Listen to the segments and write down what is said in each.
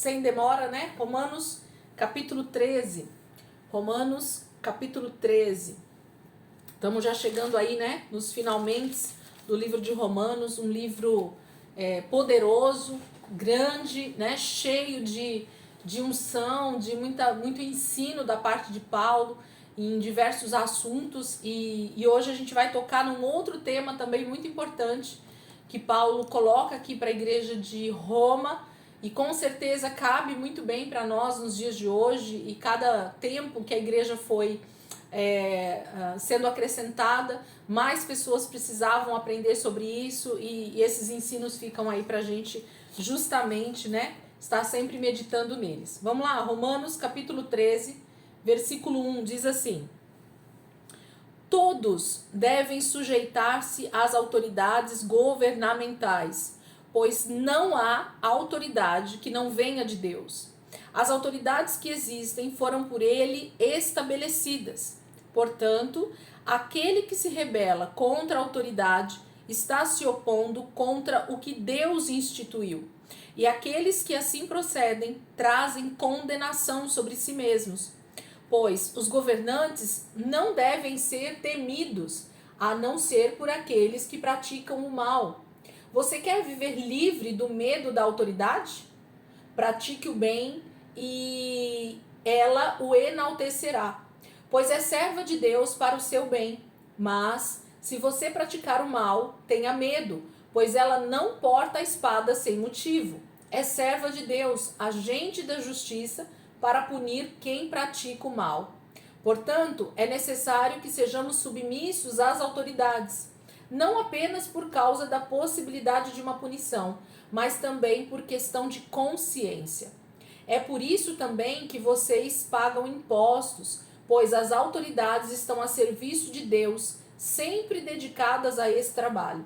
sem demora, né? Romanos capítulo 13. Romanos capítulo 13. Estamos já chegando aí, né? Nos finalmente do livro de Romanos, um livro poderoso, grande, né? Cheio de unção, de muito ensino da parte de Paulo em diversos assuntos. E hoje a gente vai tocar num outro tema também muito importante que Paulo coloca aqui para a igreja de Roma, e com certeza cabe muito bem para nós nos dias de hoje, e cada tempo que a igreja foi sendo acrescentada, mais pessoas precisavam aprender sobre isso, e esses ensinos ficam aí para a gente justamente, né, estar sempre meditando neles. Vamos lá, Romanos capítulo 13, versículo 1 diz assim: todos devem sujeitar-se às autoridades governamentais, pois não há autoridade que não venha de Deus. As autoridades que existem foram por ele estabelecidas. Portanto, aquele que se rebela contra a autoridade está se opondo contra o que Deus instituiu. E aqueles que assim procedem trazem condenação sobre si mesmos. Pois os governantes não devem ser temidos, a não ser por aqueles que praticam o mal. Você quer viver livre do medo da autoridade? Pratique o bem e ela o enaltecerá, pois é serva de Deus para o seu bem. Mas, se você praticar o mal, tenha medo, pois ela não porta a espada sem motivo. É serva de Deus, agente da justiça, para punir quem pratica o mal. Portanto, é necessário que sejamos submissos às autoridades, não apenas por causa da possibilidade de uma punição, mas também por questão de consciência. É por isso também que vocês pagam impostos, pois as autoridades estão a serviço de Deus, sempre dedicadas a esse trabalho.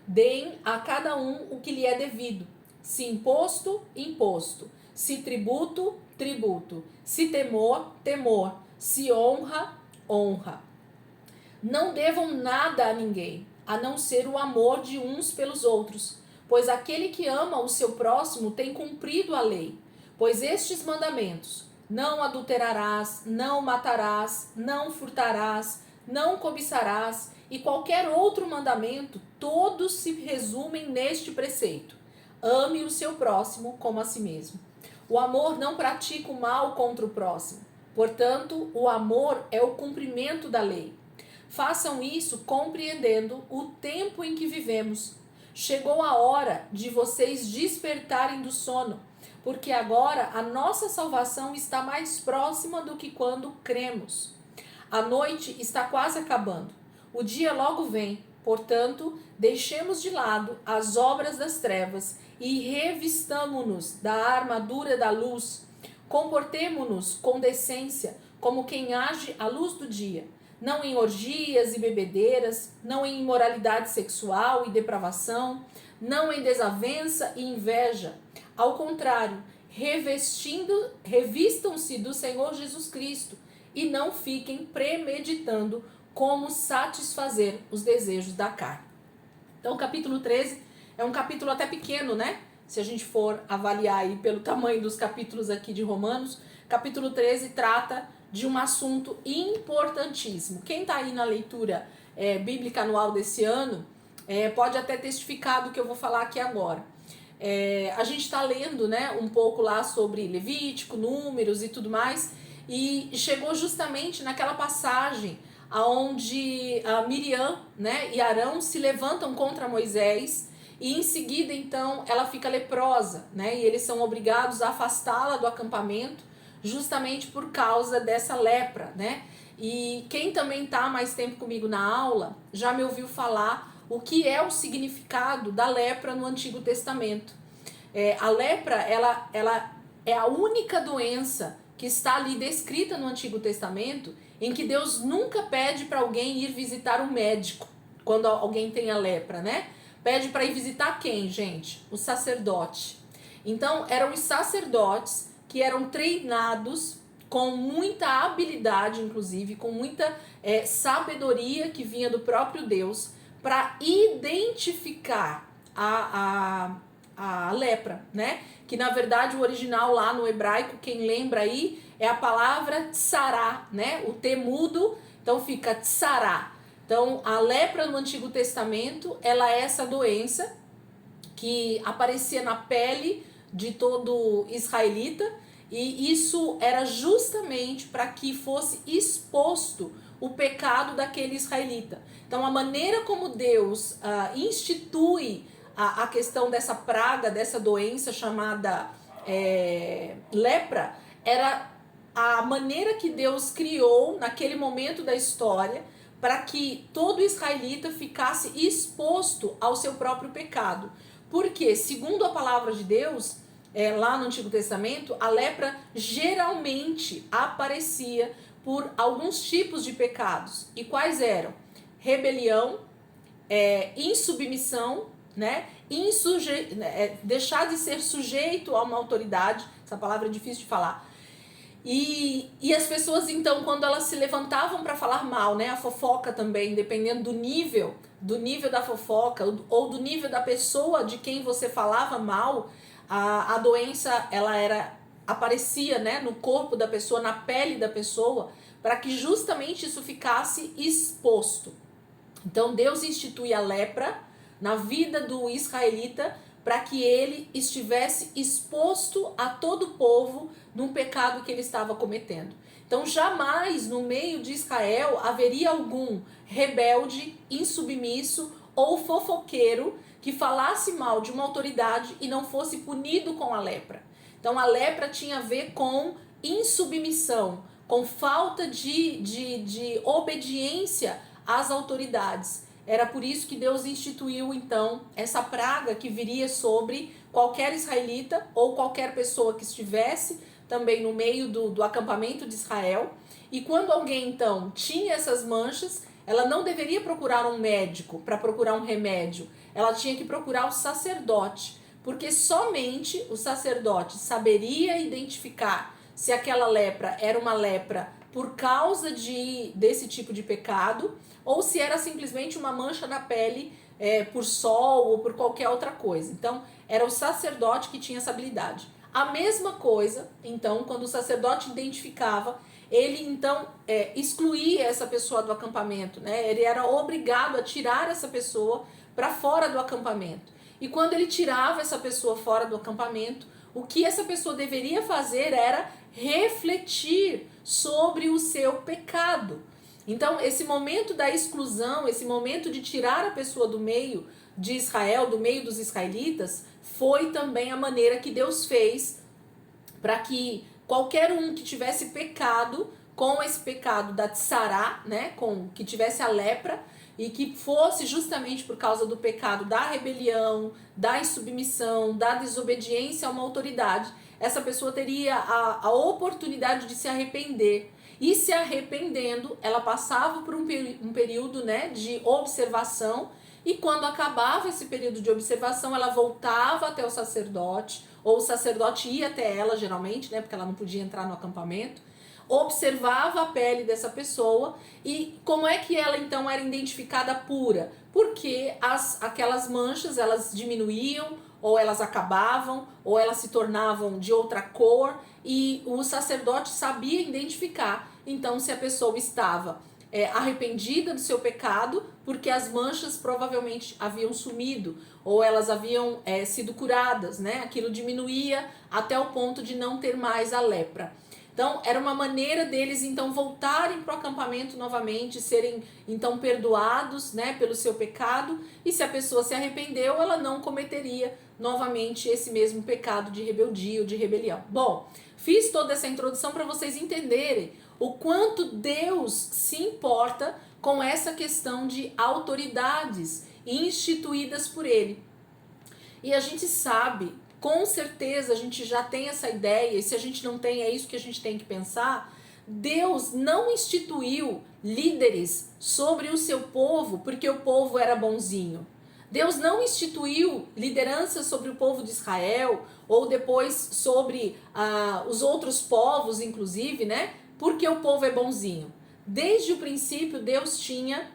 Deem a cada um o que lhe é devido. Se imposto, imposto. Se tributo, tributo. Se temor, temor. Se honra, honra. Não devam nada a ninguém, a não ser o amor de uns pelos outros, pois aquele que ama o seu próximo tem cumprido a lei. Pois estes mandamentos: não adulterarás, não matarás, não furtarás, não cobiçarás, e qualquer outro mandamento, todos se resumem neste preceito: ame o seu próximo como a si mesmo. O amor não pratica o mal contra o próximo. Portanto, o amor é o cumprimento da lei. Façam isso compreendendo o tempo em que vivemos. Chegou a hora de vocês despertarem do sono, porque agora a nossa salvação está mais próxima do que quando cremos. A noite está quase acabando. O dia logo vem. Portanto, deixemos de lado as obras das trevas e revistamo-nos da armadura da luz. Comportemo-nos com decência, como quem age à luz do dia, não em orgias e bebedeiras, não em imoralidade sexual e depravação, não em desavença e inveja. Ao contrário, revistam-se do Senhor Jesus Cristo e não fiquem premeditando como satisfazer os desejos da carne. Então, o capítulo 13 é um capítulo até pequeno, né? Se a gente for avaliar aí pelo tamanho dos capítulos aqui de Romanos, capítulo 13 trata de um assunto importantíssimo. Quem está aí na leitura bíblica anual desse ano pode até testificar do que eu vou falar aqui agora. A gente está lendo, né, um pouco lá sobre Levítico, Números e tudo mais, e chegou justamente naquela passagem onde Miriam, né, e Arão se levantam contra Moisés, e em seguida então ela fica leprosa, né, e eles são obrigados a afastá-la do acampamento justamente por causa dessa lepra, né? E quem também está mais tempo comigo na aula já me ouviu falar o que é o significado da lepra no Antigo Testamento. A lepra, ela é a única doença que está ali descrita no Antigo Testamento em que Deus nunca pede para alguém ir visitar um médico quando alguém tem a lepra, né? Pede para ir visitar quem, gente? O sacerdote. Então, eram os sacerdotes que eram treinados com muita habilidade, inclusive, com muita sabedoria que vinha do próprio Deus, para identificar a lepra, né? Que na verdade o original lá no hebraico, quem lembra aí, é a palavra tsará, né? O T mudo, então fica tsará. Então a lepra no Antigo Testamento, ela é essa doença que aparecia na pele de todo israelita, e isso era justamente para que fosse exposto o pecado daquele israelita. Então a maneira como Deus institui a questão dessa praga, dessa doença chamada lepra, era a maneira que Deus criou naquele momento da história para que todo israelita ficasse exposto ao seu próprio pecado. Porque, segundo a palavra de Deus, lá no Antigo Testamento, a lepra geralmente aparecia por alguns tipos de pecados. E quais eram? Rebelião, insubmissão, né? Deixar de ser sujeito a uma autoridade. Essa palavra é difícil de falar. E as pessoas, então, quando elas se levantavam para falar mal, né? A fofoca também, dependendo do nível da fofoca ou do nível da pessoa de quem você falava mal, a doença, aparecia, né? No corpo da pessoa, na pele da pessoa, para que justamente isso ficasse exposto. Então Deus institui a lepra na vida do israelita para que ele estivesse exposto a todo o povo num pecado que ele estava cometendo. Então jamais no meio de Israel haveria algum rebelde, insubmisso ou fofoqueiro que falasse mal de uma autoridade e não fosse punido com a lepra. Então a lepra tinha a ver com insubmissão, com falta de obediência às autoridades. Era por isso que Deus instituiu, então, essa praga que viria sobre qualquer israelita ou qualquer pessoa que estivesse também no meio do acampamento de Israel. E quando alguém, então, tinha essas manchas, ela não deveria procurar um médico para procurar um remédio. Ela tinha que procurar o sacerdote, porque somente o sacerdote saberia identificar se aquela lepra era uma lepra por causa desse tipo de pecado, ou se era simplesmente uma mancha na pele por sol ou por qualquer outra coisa. Então, era o sacerdote que tinha essa habilidade. A mesma coisa, então, quando o sacerdote identificava, ele então excluía essa pessoa do acampamento, né? Ele era obrigado a tirar essa pessoa para fora do acampamento. E quando ele tirava essa pessoa fora do acampamento, o que essa pessoa deveria fazer era refletir sobre o seu pecado. Então, esse momento da exclusão, esse momento de tirar a pessoa do meio de Israel, do meio dos israelitas, foi também a maneira que Deus fez para que qualquer um que tivesse pecado, com esse pecado da tsará, né, que tivesse a lepra, e que fosse justamente por causa do pecado da rebelião, da insubmissão, da desobediência a uma autoridade, essa pessoa teria a oportunidade de se arrepender. E se arrependendo, ela passava por um período, né, de observação, e quando acabava esse período de observação, ela voltava até o sacerdote, ou o sacerdote ia até ela, geralmente, né, porque ela não podia entrar no acampamento, observava a pele dessa pessoa. E como é que ela então era identificada pura? Porque aquelas manchas, elas diminuíam, ou elas acabavam, ou elas se tornavam de outra cor, e o sacerdote sabia identificar, então, se a pessoa estava arrependida do seu pecado, porque as manchas provavelmente haviam sumido, ou elas haviam sido curadas, né? Aquilo diminuía até o ponto de não ter mais a lepra. Então, era uma maneira deles, então, voltarem para o acampamento novamente, serem, então, perdoados, né, pelo seu pecado, e se a pessoa se arrependeu, ela não cometeria novamente esse mesmo pecado de rebeldia ou de rebelião. Bom, fiz toda essa introdução para vocês entenderem o quanto Deus se importa com essa questão de autoridades instituídas por Ele. E a gente sabe, com certeza a gente já tem essa ideia, e se a gente não tem, é isso que a gente tem que pensar. Deus não instituiu líderes sobre o seu povo porque o povo era bonzinho. Deus não instituiu liderança sobre o povo de Israel, ou depois sobre os outros povos, inclusive, né? Porque o povo é bonzinho. Desde o princípio, Deus tinha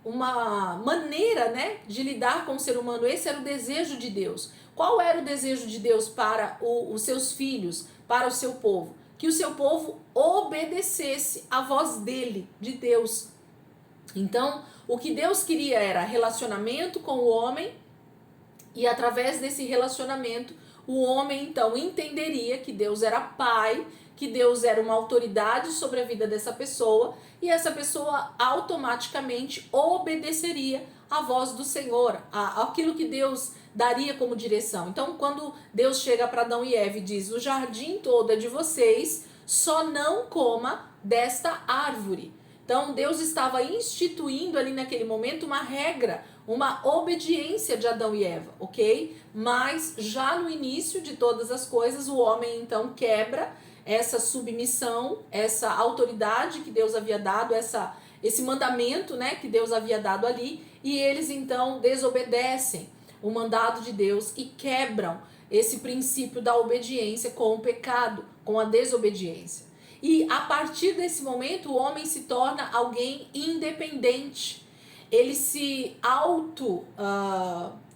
uma maneira, né, de lidar com o ser humano. Esse era o desejo de Deus. Qual era o desejo de Deus para os seus filhos, para o seu povo? Que o seu povo obedecesse à voz dele, de Deus. Então, o que Deus queria era relacionamento com o homem, e através desse relacionamento, o homem então entenderia que Deus era pai, que Deus era uma autoridade sobre a vida dessa pessoa, e essa pessoa automaticamente obedeceria à voz do Senhor, aquilo que Deus daria como direção. Então, quando Deus chega para Adão e Eva e diz: o jardim todo é de vocês, só não coma desta árvore. Então, Deus estava instituindo ali naquele momento uma regra, uma obediência de Adão e Eva, ok? Mas já no início de todas as coisas, o homem então quebra essa submissão, essa autoridade que Deus havia dado, esse mandamento, né, que Deus havia dado ali, e eles então desobedecem o mandado de Deus e quebram esse princípio da obediência com o pecado, com a desobediência. E a partir desse momento o homem se torna alguém independente. Ele se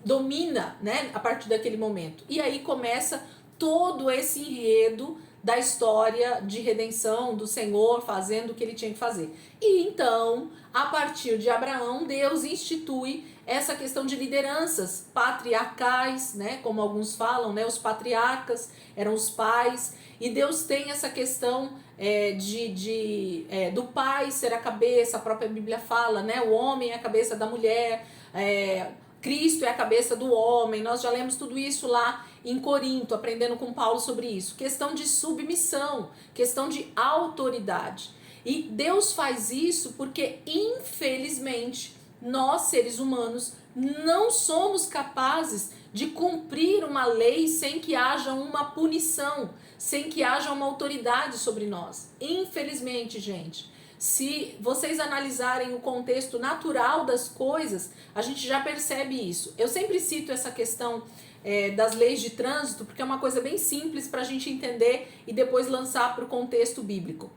domina, né, a partir daquele momento. E aí começa todo esse enredo da história de redenção do Senhor fazendo o que ele tinha que fazer. E então, a partir de Abraão, Deus institui essa questão de lideranças patriarcais, né, como alguns falam, né, os patriarcas eram os pais, e Deus tem essa questão do pai ser a cabeça. A própria Bíblia fala, né, o homem é a cabeça da mulher, Cristo é a cabeça do homem. Nós já lemos tudo isso lá em Corinto, aprendendo com Paulo sobre isso. Questão de submissão, questão de autoridade. E Deus faz isso porque, infelizmente, nós, seres humanos, não somos capazes de cumprir uma lei sem que haja uma punição, sem que haja uma autoridade sobre nós. Infelizmente, gente. Se vocês analisarem o contexto natural das coisas, a gente já percebe isso. Eu sempre cito essa questão das leis de trânsito, porque é uma coisa bem simples para a gente entender e depois lançar para o contexto bíblico.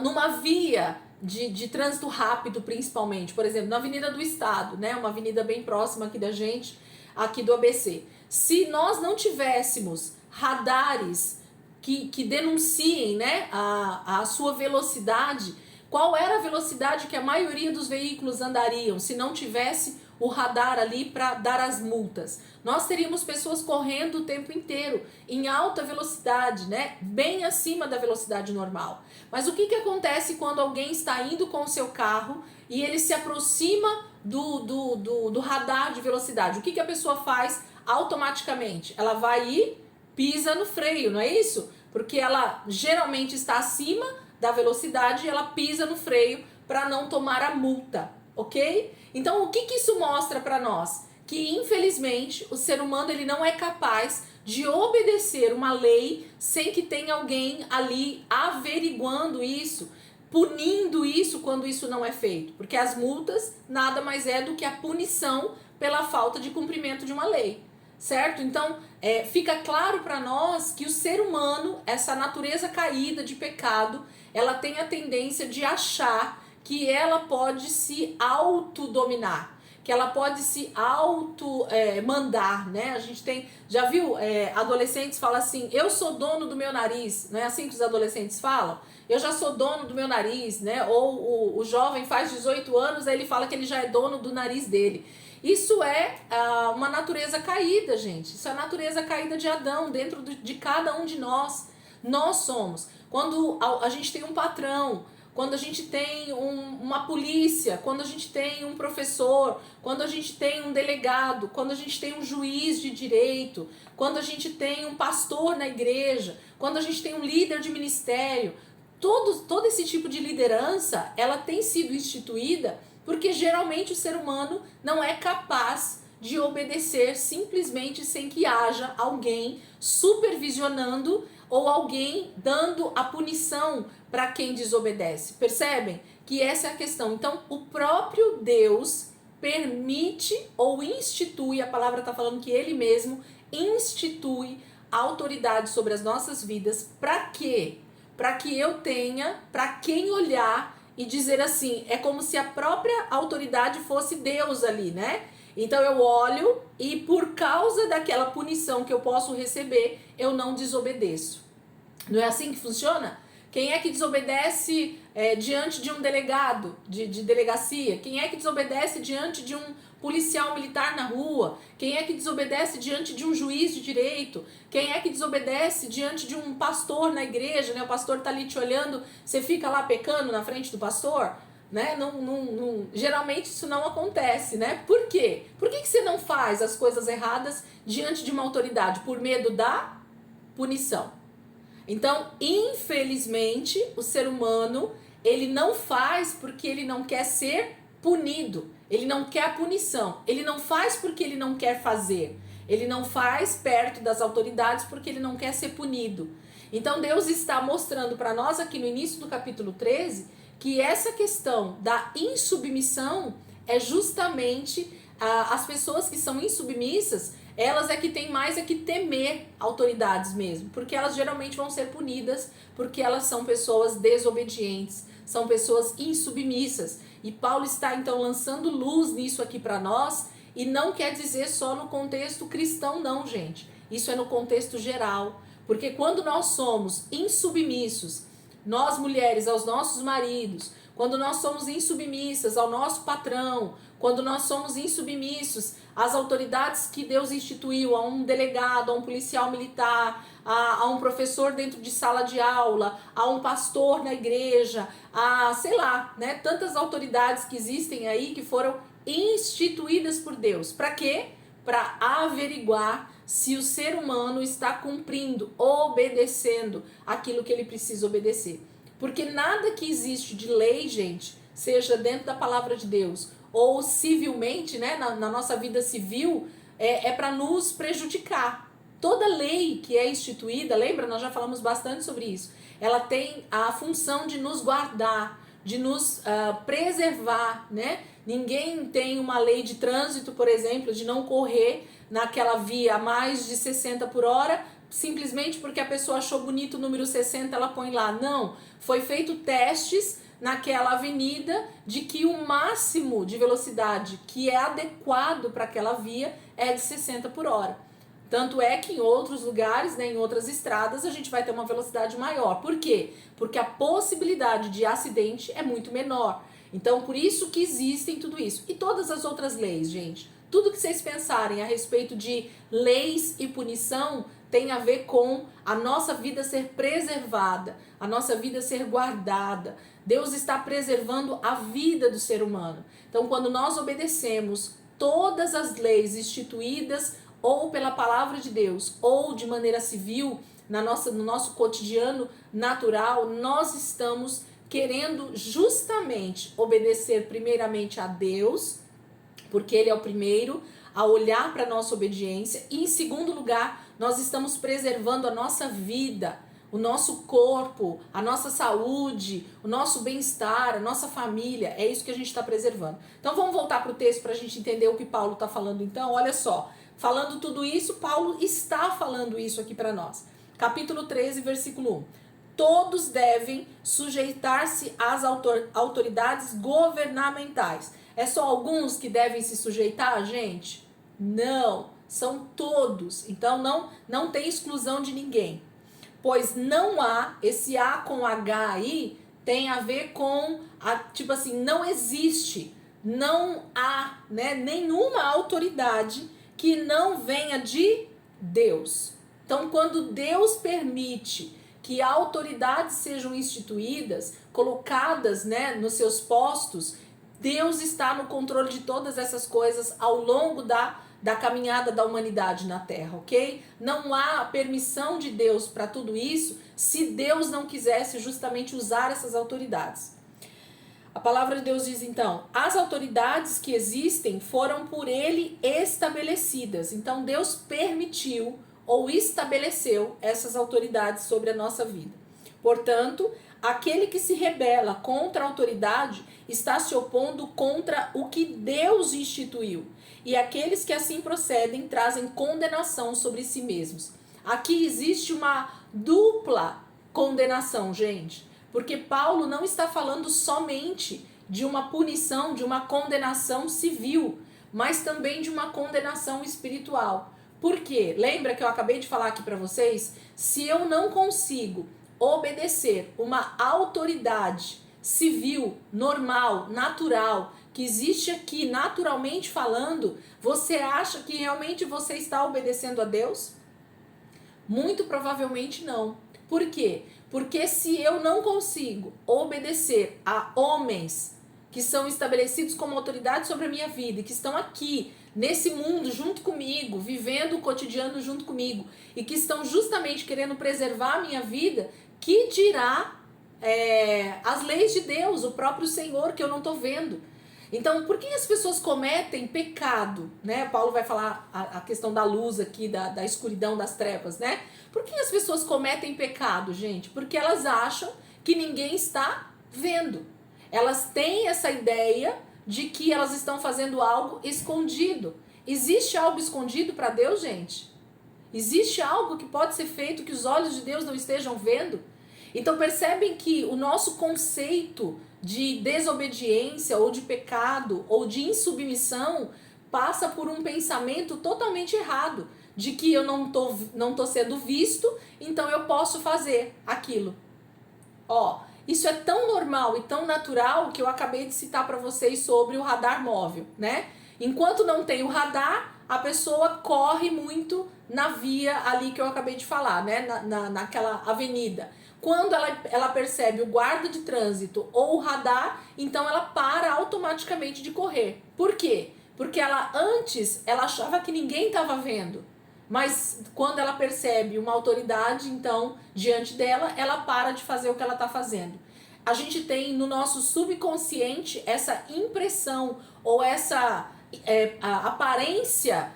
Numa via de trânsito rápido, principalmente, por exemplo, na Avenida do Estado, né, uma avenida bem próxima aqui da gente, aqui do ABC. Se nós não tivéssemos radares que denunciem, né, a sua velocidade, qual era a velocidade que a maioria dos veículos andariam se não tivesse o radar ali para dar as multas? Nós teríamos pessoas correndo o tempo inteiro em alta velocidade, né, bem acima da velocidade normal. Mas o que acontece quando alguém está indo com o seu carro e ele se aproxima do radar de velocidade? O que a pessoa faz automaticamente? Ela vai e pisa no freio, não é isso? Porque ela geralmente está acima da velocidade e ela pisa no freio para não tomar a multa, ok? Então, o que isso mostra para nós? Que, infelizmente, o ser humano ele não é capaz de obedecer uma lei sem que tenha alguém ali averiguando isso, punindo isso quando isso não é feito. Porque as multas nada mais é do que a punição pela falta de cumprimento de uma lei. Certo? Então, fica claro para nós que o ser humano, essa natureza caída de pecado, ela tem a tendência de achar que ela pode se autodominar, que ela pode se mandar, né? A gente tem, já viu, adolescentes falam assim: eu sou dono do meu nariz, não é assim que os adolescentes falam? Eu já sou dono do meu nariz, né? Ou o jovem faz 18 anos, aí ele fala que ele já é dono do nariz dele. Isso é uma natureza caída, gente. Isso é a natureza caída de Adão, dentro de cada um de nós. Nós somos. Quando a gente tem um patrão, quando a gente tem uma polícia, quando a gente tem um professor, quando a gente tem um delegado, quando a gente tem um juiz de direito, quando a gente tem um pastor na igreja, quando a gente tem um líder de ministério, todo esse tipo de liderança, ela tem sido instituída porque geralmente o ser humano não é capaz de obedecer simplesmente sem que haja alguém supervisionando ou alguém dando a punição para quem desobedece. Percebem que essa é a questão. Então, o próprio Deus permite ou institui, a palavra está falando que ele mesmo institui a autoridade sobre as nossas vidas. Para quê? Para que eu tenha para quem olhar e dizer assim, é como se a própria autoridade fosse Deus ali, né? Então eu olho e por causa daquela punição que eu posso receber, eu não desobedeço. Não é assim que funciona? Quem é que desobedece diante de um delegado de delegacia? Quem é que desobedece diante de um policial militar na rua? Quem é que desobedece diante de um juiz de direito? Quem é que desobedece diante de um pastor na igreja? Né? O pastor tá ali te olhando, você fica lá pecando na frente do pastor? Né? Geralmente isso não acontece, né? Por quê? Por que você não faz as coisas erradas diante de uma autoridade? Por medo da punição. Então, infelizmente, o ser humano, ele não faz porque ele não quer ser punido. Ele não quer a punição. Ele não faz porque ele não quer fazer. Ele não faz perto das autoridades porque ele não quer ser punido. Então, Deus está mostrando para nós aqui no início do capítulo 13 que essa questão da insubmissão é justamente as pessoas que são insubmissas, elas é que têm mais que temer autoridades mesmo, porque elas geralmente vão ser punidas porque elas são pessoas desobedientes, são pessoas insubmissas. E Paulo está então lançando luz nisso aqui para nós, e não quer dizer só no contexto cristão não, gente. Isso é no contexto geral, porque quando nós somos insubmissos, nós mulheres aos nossos maridos, quando nós somos insubmissas ao nosso patrão, quando nós somos insubmissos às autoridades que Deus instituiu, a um delegado, a um policial militar, a um professor dentro de sala de aula, a um pastor na igreja, a, sei lá, né, tantas autoridades que existem aí que foram instituídas por Deus. Para quê? Para averiguar se o ser humano está cumprindo, obedecendo aquilo que ele precisa obedecer. Porque nada que existe de lei, gente, seja dentro da palavra de Deus ou civilmente, né, na nossa vida civil, é para nos prejudicar. Toda lei que é instituída, lembra? Nós já falamos bastante sobre isso. Ela tem a função de nos guardar, de nos preservar, né? Ninguém tem uma lei de trânsito, por exemplo, de não correr naquela via a mais de 60 por hora, simplesmente porque a pessoa achou bonito o número 60, ela põe lá. Não, foi feito testes naquela avenida de que o máximo de velocidade que é adequado para aquela via é de 60 por hora. Tanto é que em outros lugares, né, em outras estradas, a gente vai ter uma velocidade maior. Por quê? Porque a possibilidade de acidente é muito menor. Então, por isso que existem tudo isso. E todas as outras leis, gente. Tudo que vocês pensarem a respeito de leis e punição tem a ver com a nossa vida ser preservada, a nossa vida ser guardada. Deus está preservando a vida do ser humano. Então, quando nós obedecemos todas as leis instituídas ou pela palavra de Deus, ou de maneira civil, no nosso cotidiano natural, nós estamos querendo justamente obedecer primeiramente a Deus, porque Ele é o primeiro a olhar para a nossa obediência, e em segundo lugar, nós estamos preservando a nossa vida, o nosso corpo, a nossa saúde, o nosso bem-estar, a nossa família. É isso que a gente está preservando. Então vamos voltar para o texto para a gente entender o que Paulo está falando. Então, olha só, falando tudo isso, Paulo está falando isso aqui para nós. Capítulo 13, versículo 1. Todos devem sujeitar-se às autoridades governamentais. É só alguns que devem se sujeitar, gente? Não, são todos. Então não tem exclusão de ninguém. Pois não há, esse A com H aí tem a ver com, tipo assim, não existe, não há, né, nenhuma autoridade que não venha de Deus. Então, quando Deus permite que autoridades sejam instituídas, colocadas, né, nos seus postos, Deus está no controle de todas essas coisas ao longo da caminhada da humanidade na Terra, ok? Não há permissão de Deus para tudo isso se Deus não quisesse justamente usar essas autoridades. A palavra de Deus diz então, as autoridades que existem foram por Ele estabelecidas. Então Deus permitiu ou estabeleceu essas autoridades sobre a nossa vida. Portanto, aquele que se rebela contra a autoridade está se opondo contra o que Deus instituiu. E aqueles que assim procedem trazem condenação sobre si mesmos. Aqui existe uma dupla condenação, gente. Porque Paulo não está falando somente de uma punição, de uma condenação civil, mas também de uma condenação espiritual. Por quê? Lembra que eu acabei de falar aqui para vocês? Se eu não consigo obedecer uma autoridade civil, normal, natural, que existe aqui naturalmente falando, você acha que realmente você está obedecendo a Deus? Muito provavelmente não. Por quê? Porque se eu não consigo obedecer a homens que são estabelecidos como autoridade sobre a minha vida, que estão aqui nesse mundo junto comigo, vivendo o cotidiano junto comigo, e que estão justamente querendo preservar a minha vida, que dirá as leis de Deus, o próprio Senhor, que eu não estou vendo. Então, por que as pessoas cometem pecado, né? Paulo vai falar a questão da luz aqui, da escuridão, das trevas, né? Por que as pessoas cometem pecado, gente? Porque elas acham que ninguém está vendo. Elas têm essa ideia de que elas estão fazendo algo escondido. Existe algo escondido para Deus, gente? Existe algo que pode ser feito que os olhos de Deus não estejam vendo? Então percebem que o nosso conceito de desobediência ou de pecado ou de insubmissão passa por um pensamento totalmente errado, de que eu não tô sendo visto, então eu posso fazer aquilo. Ó, isso é tão normal e tão natural que eu acabei de citar para vocês sobre o radar móvel, né? Enquanto não tem o radar, a pessoa corre muito na via ali que eu acabei de falar, né? Naquela avenida. Quando ela percebe o guarda de trânsito ou o radar, então ela para automaticamente de correr. Por quê? Porque antes ela achava que ninguém estava vendo. Mas quando ela percebe uma autoridade, então, diante dela, ela para de fazer o que ela está fazendo. A gente tem no nosso subconsciente essa impressão ou essa a aparência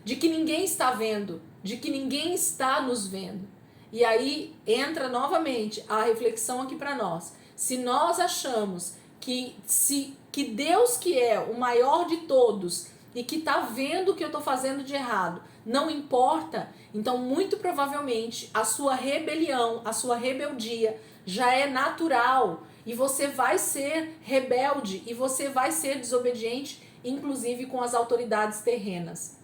de que ninguém está vendo, de que ninguém está nos vendo. E aí entra novamente a reflexão aqui para nós. Se nós achamos que Deus, que é o maior de todos e que está vendo o que eu estou fazendo de errado, não importa, então muito provavelmente a sua rebelião, a sua rebeldia já é natural e você vai ser rebelde e você vai ser desobediente, inclusive com as autoridades terrenas.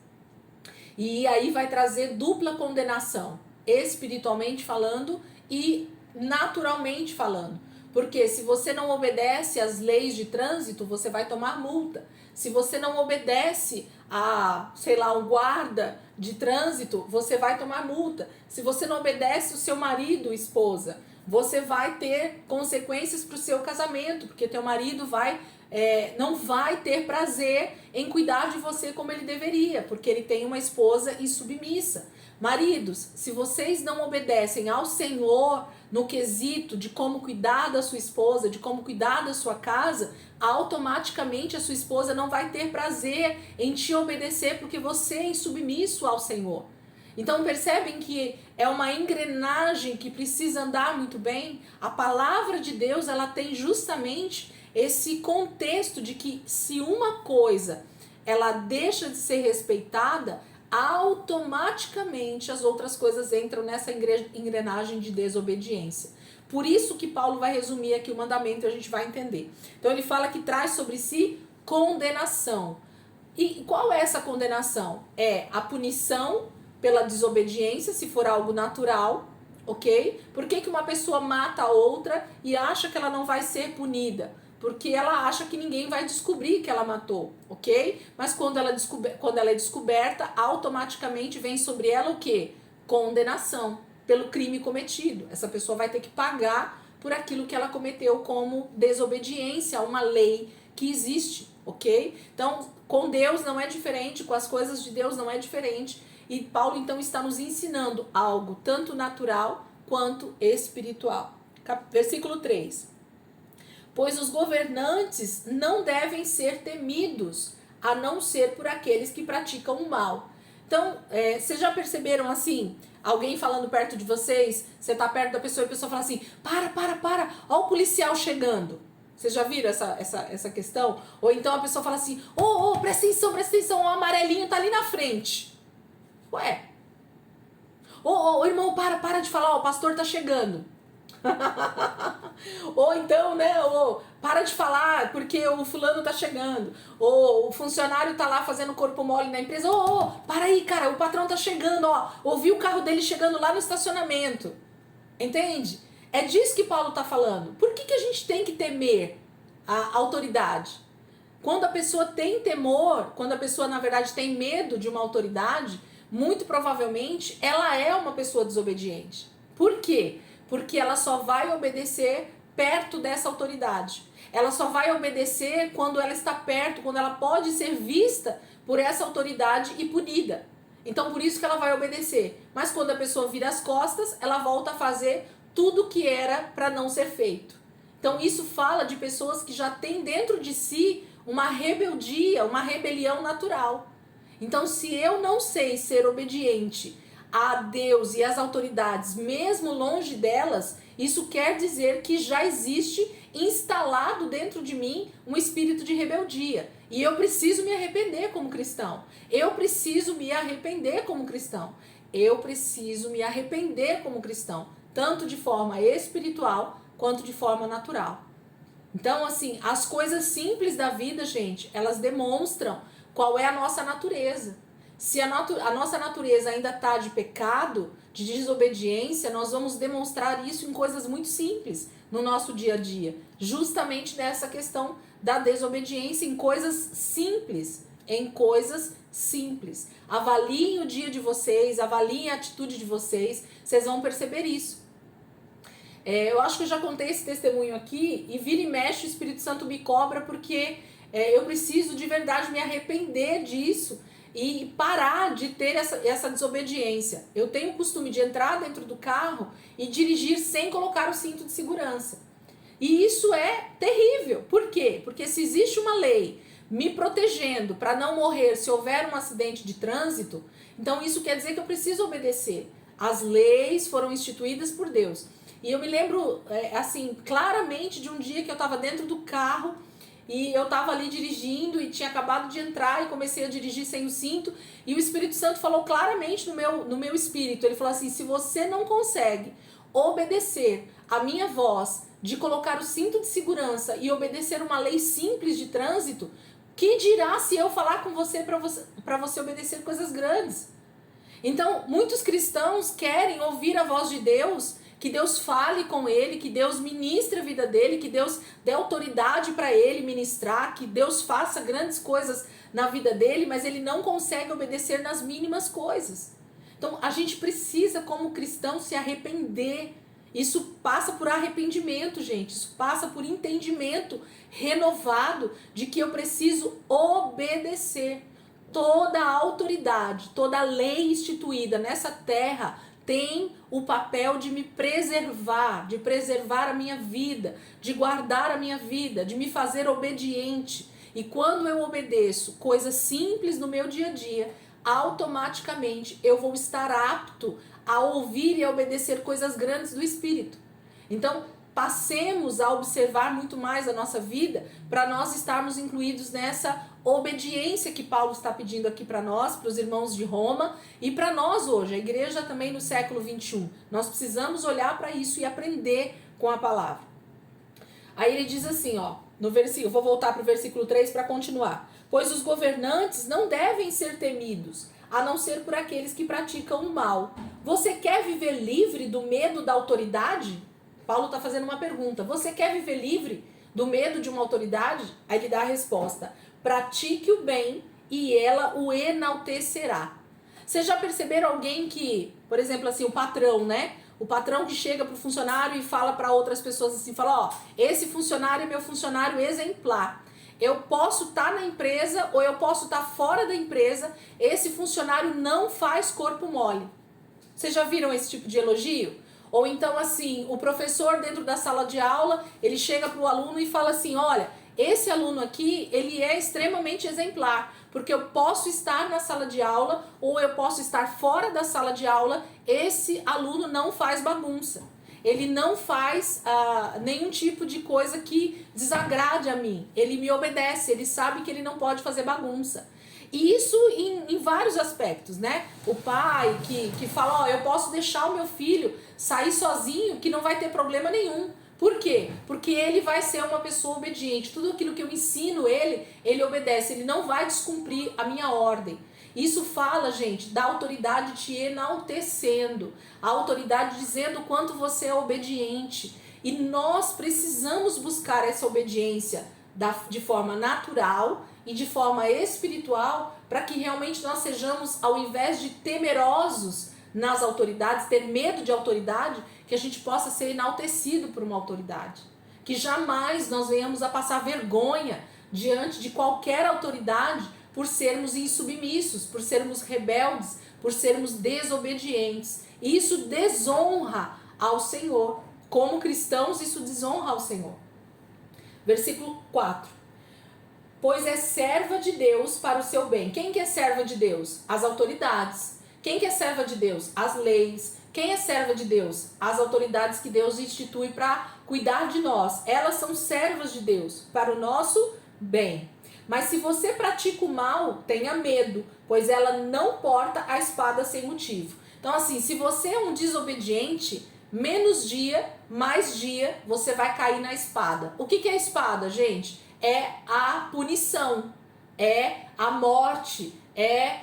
E aí vai trazer dupla condenação, espiritualmente falando e naturalmente falando. Porque se você não obedece às leis de trânsito, você vai tomar multa. Se você não obedece a, um guarda de trânsito, você vai tomar multa. Se você não obedece o seu marido, esposa, você vai ter consequências para o seu casamento, porque teu marido não vai ter prazer em cuidar de você como ele deveria, porque ele tem uma esposa insubmissa. Maridos, se vocês não obedecem ao Senhor no quesito de como cuidar da sua esposa, de como cuidar da sua casa, automaticamente a sua esposa não vai ter prazer em te obedecer porque você é insubmisso ao Senhor. Então percebem que é uma engrenagem que precisa andar muito bem? A palavra de Deus, ela tem justamente esse contexto de que se uma coisa ela deixa de ser respeitada, automaticamente as outras coisas entram nessa engrenagem de desobediência. Por isso que Paulo vai resumir aqui o mandamento e a gente vai entender. Então ele fala que traz sobre si condenação. E qual é essa condenação? É a punição pela desobediência, se for algo natural, ok? Por que uma pessoa mata a outra e acha que ela não vai ser punida? Porque ela acha que ninguém vai descobrir que ela matou, ok? Mas quando ela é descoberta, automaticamente vem sobre ela o quê? Condenação pelo crime cometido. Essa pessoa vai ter que pagar por aquilo que ela cometeu como desobediência a uma lei que existe, ok? Então, com Deus não é diferente, com as coisas de Deus não é diferente. E Paulo, então, está nos ensinando algo tanto natural quanto espiritual. Versículo 3. Pois os governantes não devem ser temidos, a não ser por aqueles que praticam o mal. Então, vocês já perceberam assim, alguém falando perto de vocês, você está perto da pessoa e a pessoa fala assim, para, olha o policial chegando. Vocês já viram essa questão? Ou então a pessoa fala assim, presta atenção, o amarelinho tá ali na frente. Ué, irmão, para de falar, o pastor tá chegando. Ou então, né, ou para de falar porque o fulano tá chegando. Ou o funcionário tá lá fazendo corpo mole na empresa. Para aí, cara, o patrão tá chegando, ó. Ouvi o carro dele chegando lá no estacionamento. Entende? É disso que Paulo tá falando. Por que a gente tem que temer a autoridade? Quando a pessoa tem temor, quando a pessoa, na verdade, tem medo de uma autoridade, muito provavelmente ela é uma pessoa desobediente. Por quê? Porque ela só vai obedecer perto dessa autoridade. Ela só vai obedecer quando ela está perto, quando ela pode ser vista por essa autoridade e punida. Então, por isso que ela vai obedecer. Mas quando a pessoa vira as costas, ela volta a fazer tudo que era para não ser feito. Então, isso fala de pessoas que já têm dentro de si uma rebeldia, uma rebelião natural. Então, se eu não sei ser obediente a Deus e às autoridades, mesmo longe delas, isso quer dizer que já existe instalado dentro de mim um espírito de rebeldia. E eu preciso me arrepender como cristão. Eu preciso me arrepender como cristão. Eu preciso me arrepender como cristão, tanto de forma espiritual quanto de forma natural. Então, assim, as coisas simples da vida, gente, elas demonstram qual é a nossa natureza. Se a nossa natureza ainda está de pecado, de desobediência, nós vamos demonstrar isso em coisas muito simples no nosso dia a dia. Justamente nessa questão da desobediência, em coisas simples. Em coisas simples. Avaliem o dia de vocês, avaliem a atitude de vocês, vocês vão perceber isso. Eu acho que eu já contei esse testemunho aqui e vira e mexe o Espírito Santo me cobra porque eu preciso de verdade me arrepender disso e parar de ter essa desobediência. Eu tenho o costume de entrar dentro do carro e dirigir sem colocar o cinto de segurança. E isso é terrível. Por quê? Porque se existe uma lei me protegendo para não morrer se houver um acidente de trânsito, então isso quer dizer que eu preciso obedecer. As leis foram instituídas por Deus. E eu me lembro, assim, claramente de um dia que eu estava dentro do carro e eu estava ali dirigindo e tinha acabado de entrar e comecei a dirigir sem o cinto e o Espírito Santo falou claramente no meu espírito. Ele falou assim, se você não consegue obedecer a minha voz de colocar o cinto de segurança e obedecer uma lei simples de trânsito, que dirá se eu falar com você para você obedecer coisas grandes? Então, muitos cristãos querem ouvir a voz de Deus, que Deus fale com ele, que Deus ministre a vida dele, que Deus dê autoridade para ele ministrar, que Deus faça grandes coisas na vida dele, mas ele não consegue obedecer nas mínimas coisas. Então, a gente precisa, como cristão, se arrepender. Isso passa por arrependimento, gente. Isso passa por entendimento renovado de que eu preciso obedecer. Toda a autoridade, toda a lei instituída nessa terra tem o papel de me preservar, de preservar a minha vida, de guardar a minha vida, de me fazer obediente. E quando eu obedeço coisas simples no meu dia a dia, automaticamente eu vou estar apto a ouvir e a obedecer coisas grandes do Espírito. Então, passemos a observar muito mais a nossa vida para nós estarmos incluídos nessa obediência que Paulo está pedindo aqui para nós, para os irmãos de Roma e para nós hoje, a igreja também no século 21. Nós precisamos olhar para isso e aprender com a palavra. Aí ele diz assim, ó, no versículo, vou voltar para o versículo 3 para continuar. Pois os governantes não devem ser temidos, a não ser por aqueles que praticam o mal. Você quer viver livre do medo da autoridade? Paulo está fazendo uma pergunta. Você quer viver livre do medo de uma autoridade? Aí ele dá a resposta. Pratique o bem e ela o enaltecerá. Vocês já perceberam alguém que, por exemplo, assim, o patrão, né? O patrão que chega para o funcionário e fala para outras pessoas assim, fala, ó, esse funcionário é meu funcionário exemplar. Eu posso estar na empresa ou eu posso estar fora da empresa, esse funcionário não faz corpo mole. Vocês já viram esse tipo de elogio? Ou então assim, o professor dentro da sala de aula, ele chega para o aluno e fala assim, olha, esse aluno aqui, ele é extremamente exemplar, porque eu posso estar na sala de aula ou eu posso estar fora da sala de aula, esse aluno não faz bagunça. Ele não faz nenhum tipo de coisa que desagrade a mim. Ele me obedece, ele sabe que ele não pode fazer bagunça. E isso em vários aspectos, né? O pai que fala, ó, eu posso deixar o meu filho sair sozinho que não vai ter problema nenhum. Por quê? Porque ele vai ser uma pessoa obediente. Tudo aquilo que eu ensino ele obedece. Ele não vai descumprir a minha ordem. Isso fala, gente, da autoridade te enaltecendo. A autoridade dizendo o quanto você é obediente. E nós precisamos buscar essa obediência de forma natural e de forma espiritual, para que realmente nós sejamos, ao invés de temerosos nas autoridades, ter medo de autoridade, que a gente possa ser enaltecido por uma autoridade. Que jamais nós venhamos a passar vergonha diante de qualquer autoridade por sermos insubmissos, por sermos rebeldes, por sermos desobedientes. E isso desonra ao Senhor. Como cristãos, isso desonra ao Senhor. Versículo 4. Pois é serva de Deus para o seu bem. Quem que é serva de Deus? As autoridades. Quem que é serva de Deus? As leis. Quem é serva de Deus? As autoridades que Deus institui para cuidar de nós. Elas são servas de Deus para o nosso bem. Mas se você pratica o mal, tenha medo, pois ela não porta a espada sem motivo. Então assim, se você é um desobediente, menos dia, mais dia, você vai cair na espada. O que é a espada, gente? É a punição, é a morte, é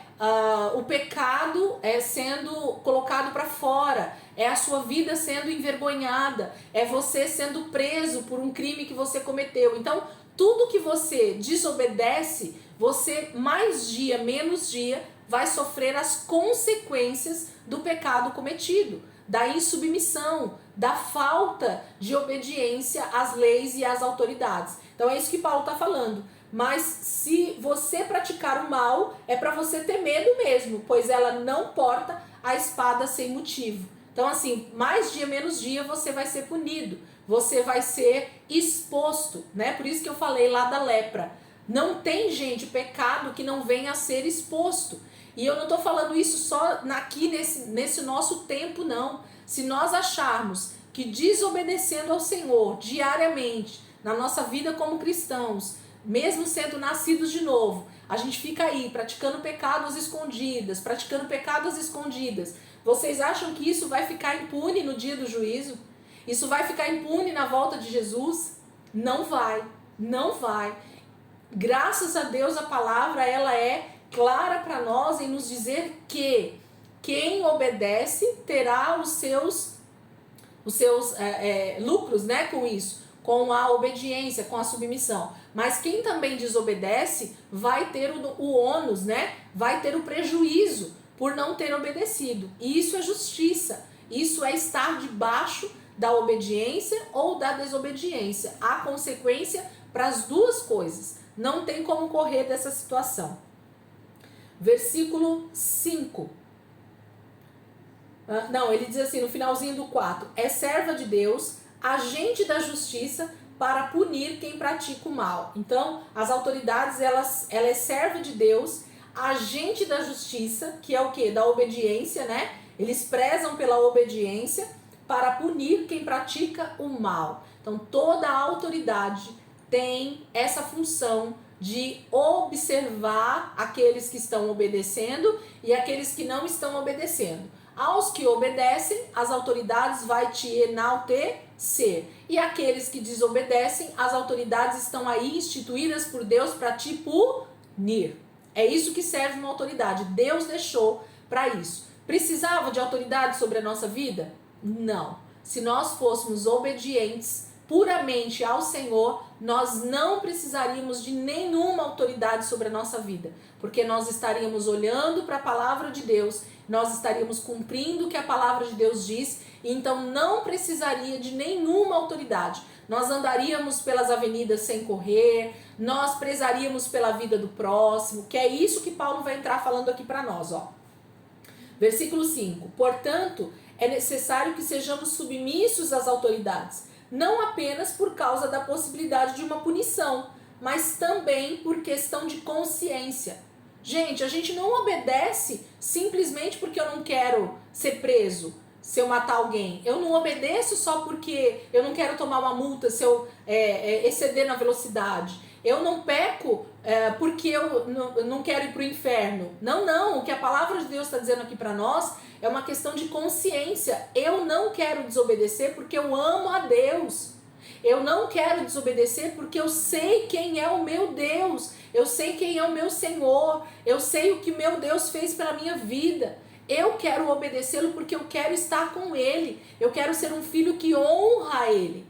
o pecado sendo colocado para fora, é a sua vida sendo envergonhada, é você sendo preso por um crime que você cometeu. Então, tudo que você desobedece, você mais dia, menos dia, vai sofrer as consequências do pecado cometido, da insubmissão, da falta de obediência às leis e às autoridades. Então é isso que Paulo está falando. Mas se você praticar o mal, é para você ter medo mesmo, pois ela não porta a espada sem motivo. Então assim, mais dia, menos dia, você vai ser punido, você vai ser exposto, né? Por isso que eu falei lá da lepra. Não tem, gente, pecado que não venha a ser exposto. E eu não estou falando isso só aqui nesse nosso tempo, não. Se nós acharmos que desobedecendo ao Senhor diariamente, na nossa vida como cristãos, mesmo sendo nascidos de novo, a gente fica aí praticando pecados escondidas, vocês acham que isso vai ficar impune no dia do juízo? Isso vai ficar impune na volta de Jesus? Não vai, não vai. Graças a Deus a palavra ela é clara para nós em nos dizer que quem obedece terá os seus lucros, né, com isso, com a obediência, com a submissão. Mas quem também desobedece vai ter o ônus, né, vai ter o prejuízo por não ter obedecido. E isso é justiça, isso é estar debaixo da obediência ou da desobediência. Há consequência para as duas coisas. Não tem como correr dessa situação. Versículo 5. Não, ele diz assim no finalzinho do 4. É serva de Deus, agente da justiça para punir quem pratica o mal. Então, as autoridades, ela é serva de Deus, agente da justiça, que é o quê? Da obediência, né? Eles prezam pela obediência para punir quem pratica o mal. Então, toda a autoridade tem essa função de observar aqueles que estão obedecendo e aqueles que não estão obedecendo. Aos que obedecem, as autoridades vai te enaltecer. E aqueles que desobedecem, as autoridades estão aí instituídas por Deus para te punir. É isso que serve uma autoridade. Deus deixou para isso. Precisava de autoridade sobre a nossa vida? Não. Se nós fôssemos obedientes puramente ao Senhor, nós não precisaríamos de nenhuma autoridade sobre a nossa vida, porque nós estaríamos olhando para a palavra de Deus, nós estaríamos cumprindo o que a palavra de Deus diz, e então não precisaria de nenhuma autoridade. Nós andaríamos pelas avenidas sem correr, nós prezaríamos pela vida do próximo, que é isso que Paulo vai entrar falando aqui para nós, ó. Versículo 5. Portanto, é necessário que sejamos submissos às autoridades, não apenas por causa da possibilidade de uma punição, mas também por questão de consciência. Gente, a gente não obedece simplesmente porque eu não quero ser preso se eu matar alguém. Eu não obedeço só porque eu não quero tomar uma multa se eu exceder na velocidade. eu não peco porque eu não quero ir para o inferno. Não, não. O que a palavra de Deus está dizendo aqui para nós é uma questão de consciência. Eu não quero desobedecer porque eu amo a Deus. Eu não quero desobedecer porque eu sei quem é o meu Deus. Eu sei quem é o meu Senhor. Eu sei o que meu Deus fez pela minha vida. Eu quero obedecê-lo porque eu quero estar com Ele. Eu quero ser um filho que honra Ele.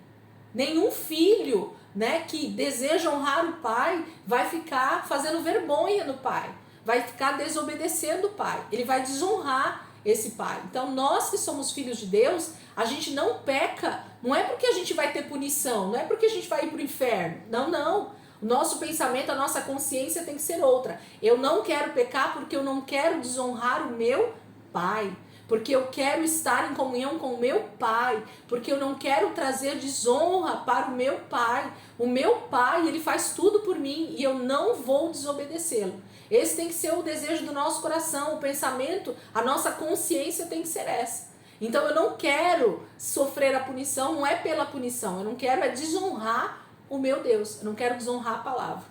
Nenhum filho, né, que deseja honrar o pai vai ficar fazendo vergonha no pai. Vai ficar desobedecendo o pai. Ele vai desonrar esse pai. Então nós que somos filhos de Deus, a gente não peca. Não é porque a gente vai ter punição. Não é porque a gente vai ir para o inferno. Não, não. O nosso pensamento, a nossa consciência tem que ser outra. Eu não quero pecar porque eu não quero desonrar o meu pai, porque eu quero estar em comunhão com o meu pai, porque eu não quero trazer desonra para o meu pai. O meu pai, ele faz tudo por mim e eu não vou desobedecê-lo. Esse tem que ser o desejo do nosso coração, o pensamento, a nossa consciência tem que ser essa. Então eu não quero sofrer a punição, não é pela punição, eu não quero desonrar o meu Deus, eu não quero desonrar a palavra.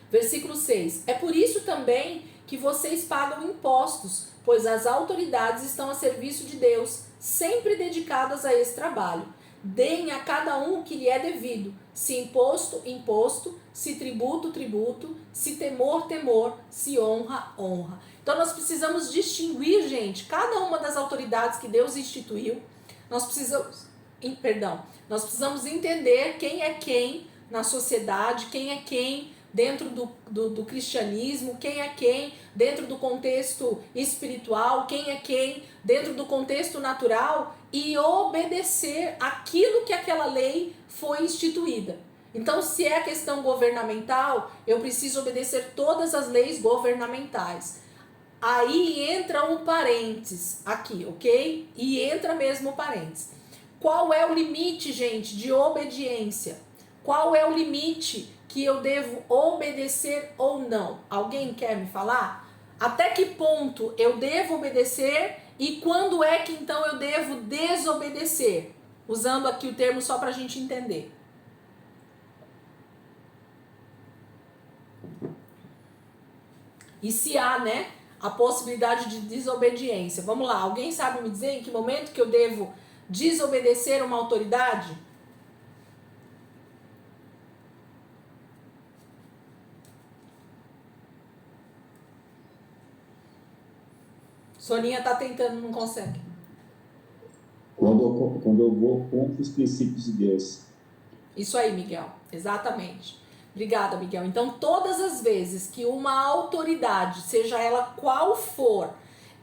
Versículo 6. É por isso também que vocês pagam impostos, pois as autoridades estão a serviço de Deus, sempre dedicadas a esse trabalho. Deem a cada um o que lhe é devido, se imposto, imposto, se tributo, tributo, se temor, temor, se honra, honra. Então nós precisamos distinguir, gente, cada uma das autoridades que Deus instituiu. Nós precisamos entender quem é quem na sociedade, quem é quem dentro do cristianismo, quem é quem dentro do contexto espiritual, quem é quem dentro do contexto natural e obedecer aquilo que aquela lei foi instituída. Então, se é questão governamental, eu preciso obedecer todas as leis governamentais. Aí entra um parênteses aqui, ok? E entra mesmo o parênteses. Qual é o limite, gente, de obediência? Qual é o limite que eu devo obedecer ou não? Alguém quer me falar? Até que ponto eu devo obedecer e quando é que então eu devo desobedecer? Usando aqui o termo só para a gente entender. E se há, né, a possibilidade de desobediência? Vamos lá, alguém sabe me dizer em que momento que eu devo desobedecer uma autoridade? Soninha tá tentando, não consegue. Quando eu vou contra os princípios de Deus. Isso aí, Miguel. Exatamente. Obrigada, Miguel. Então, todas as vezes que uma autoridade, seja ela qual for,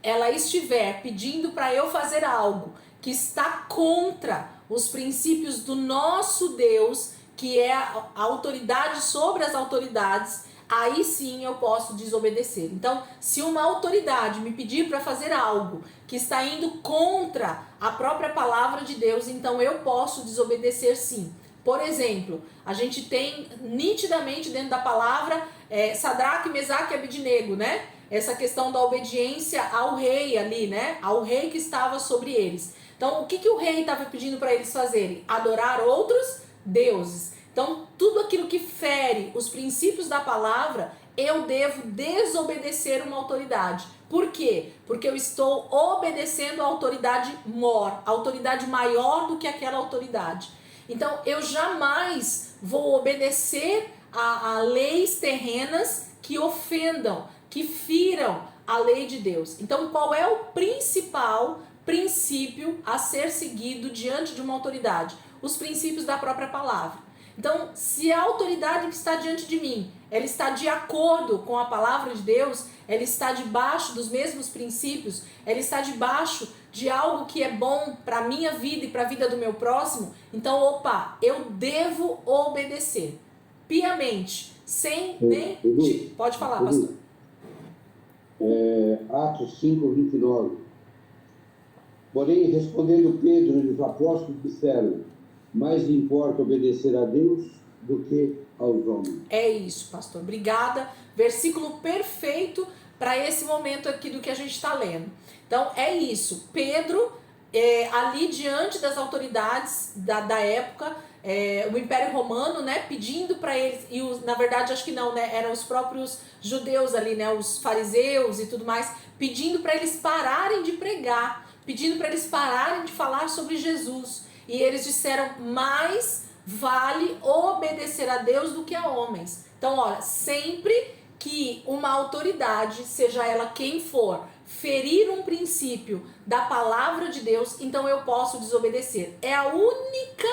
ela estiver pedindo para eu fazer algo que está contra os princípios do nosso Deus, que é a autoridade sobre as autoridades, aí sim eu posso desobedecer. Então, se uma autoridade me pedir para fazer algo que está indo contra a própria palavra de Deus, então eu posso desobedecer sim. Por exemplo, a gente tem nitidamente dentro da palavra Sadraque, Mesaque e Abednego, né? Essa questão da obediência ao rei ali, né? Ao rei que estava sobre eles. Então, o que o rei estava pedindo para eles fazerem? Adorar outros deuses. Então, tudo aquilo que fere os princípios da palavra, eu devo desobedecer uma autoridade. Por quê? Porque eu estou obedecendo a autoridade maior, a autoridade maior do que aquela autoridade. Então, eu jamais vou obedecer a leis terrenas que ofendam, que firam a lei de Deus. Então, qual é o principal princípio a ser seguido diante de uma autoridade? Os princípios da própria palavra. Então, se a autoridade que está diante de mim, ela está de acordo com a palavra de Deus, ela está debaixo dos mesmos princípios, ela está debaixo de algo que é bom para a minha vida e para a vida do meu próximo, então, eu devo obedecer piamente, sem nem... Pode falar, pastor. Atos 5:29. Porém, respondendo Pedro e os apóstolos disseram: mais importa obedecer a Deus do que aos homens. É isso, pastor. Obrigada. Versículo perfeito para esse momento aqui do que a gente está lendo. Então, é isso. Pedro ali diante das autoridades da época, o Império Romano, né, pedindo para eles, e na verdade acho que não, né, eram os próprios judeus ali, né, os fariseus e tudo mais, pedindo para eles pararem de pregar, pedindo para eles pararem de falar sobre Jesus. E eles disseram: mais vale obedecer a Deus do que a homens. Então, olha, sempre que uma autoridade, seja ela quem for, ferir um princípio da palavra de Deus, então eu posso desobedecer. É a única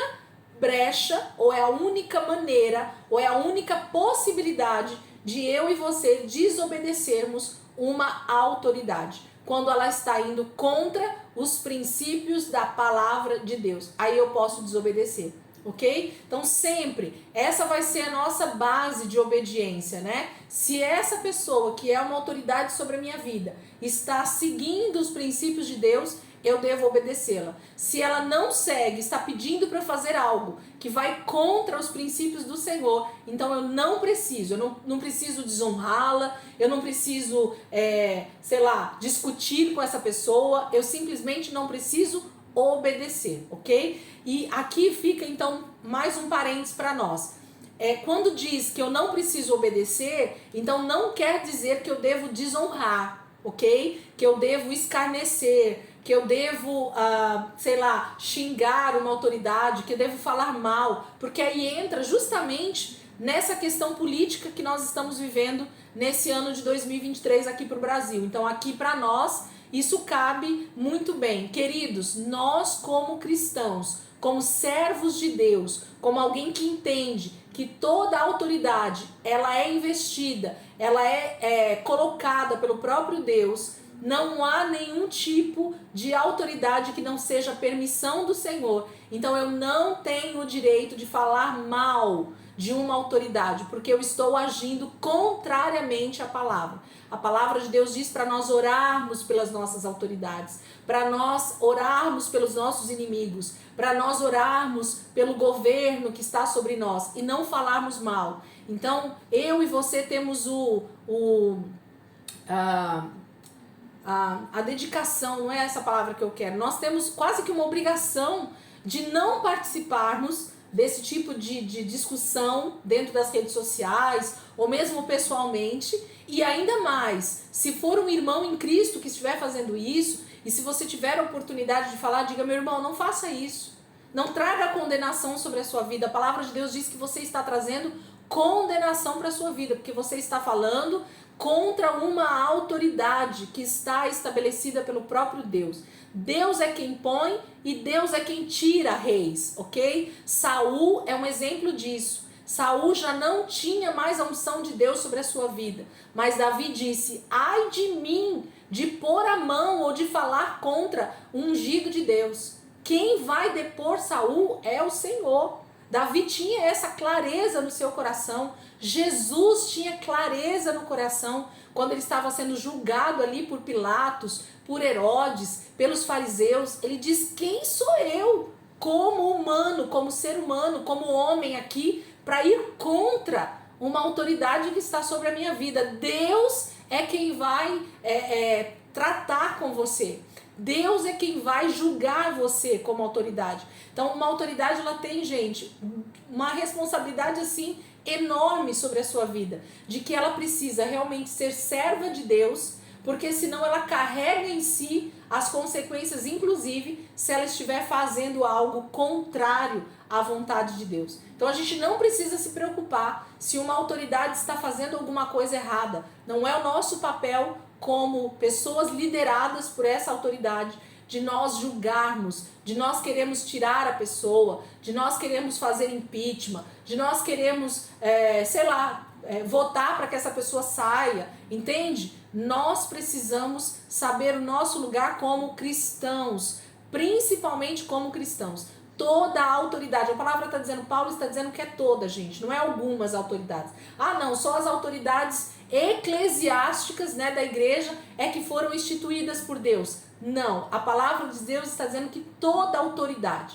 brecha, ou é a única maneira, ou é a única possibilidade de eu e você desobedecermos uma autoridade, quando ela está indo contra os princípios da palavra de Deus. Aí eu posso desobedecer. Ok? Então sempre, essa vai ser a nossa base de obediência, né? Se essa pessoa que é uma autoridade sobre a minha vida está seguindo os princípios de Deus, eu devo obedecê-la. Se ela não segue, está pedindo para fazer algo que vai contra os princípios do Senhor, então eu não preciso desonrá-la, eu não preciso, discutir com essa pessoa, eu simplesmente não preciso obedecer, ok? E aqui fica então mais um parênteses para nós. Quando diz que eu não preciso obedecer, então não quer dizer que eu devo desonrar, ok? Que eu devo escarnecer, que eu devo, xingar uma autoridade, que eu devo falar mal, porque aí entra justamente nessa questão política que nós estamos vivendo nesse ano de 2023 aqui para o Brasil. Então aqui para nós isso cabe muito bem. Queridos, nós como cristãos, como servos de Deus, como alguém que entende que toda autoridade ela é investida, ela é colocada pelo próprio Deus, não há nenhum tipo de autoridade que não seja permissão do Senhor. Então eu não tenho o direito de falar mal de uma autoridade, porque eu estou agindo contrariamente à palavra. A palavra de Deus diz para nós orarmos pelas nossas autoridades, para nós orarmos pelos nossos inimigos, para nós orarmos pelo governo que está sobre nós e não falarmos mal. Então, eu e você temos a dedicação, não é essa palavra que eu quero. Nós temos quase que uma obrigação de não participarmos desse tipo de discussão dentro das redes sociais ou mesmo pessoalmente, e ainda mais, se for um irmão em Cristo que estiver fazendo isso, e se você tiver a oportunidade de falar, diga: meu irmão, não faça isso, não traga condenação sobre a sua vida. A palavra de Deus diz que você está trazendo condenação para a sua vida, porque você está falando contra uma autoridade que está estabelecida pelo próprio Deus. Deus é quem põe e Deus é quem tira reis, ok? Saul é um exemplo disso. Saul já não tinha mais a unção de Deus sobre a sua vida, mas Davi disse: ai de mim de pôr a mão ou de falar contra o ungido de Deus. Quem vai depor Saul é o Senhor. Davi tinha essa clareza no seu coração. Jesus tinha clareza no coração quando ele estava sendo julgado ali por Pilatos, por Herodes, pelos fariseus. Ele diz: quem sou eu como humano, como ser humano, como homem aqui, para ir contra uma autoridade que está sobre a minha vida? Deus é quem vai tratar com você. Deus é quem vai julgar você como autoridade. Então, uma autoridade, ela tem, gente, uma responsabilidade assim enorme sobre a sua vida, de que ela precisa realmente ser serva de Deus, porque senão ela carrega em si as consequências, inclusive se ela estiver fazendo algo contrário à vontade de Deus. Então a gente não precisa se preocupar se uma autoridade está fazendo alguma coisa errada. Não é o nosso papel como pessoas lideradas por essa autoridade de nós julgarmos, de nós queremos tirar a pessoa, de nós queremos fazer impeachment, de nós queremos, votar para que essa pessoa saia, entende? Nós precisamos saber o nosso lugar como cristãos, principalmente como cristãos. Toda a autoridade, a palavra está dizendo, Paulo está dizendo que é toda, gente, não é algumas autoridades. Ah, não, só as autoridades eclesiásticas, né, da igreja é que foram instituídas por Deus. Não, a palavra de Deus está dizendo que toda autoridade,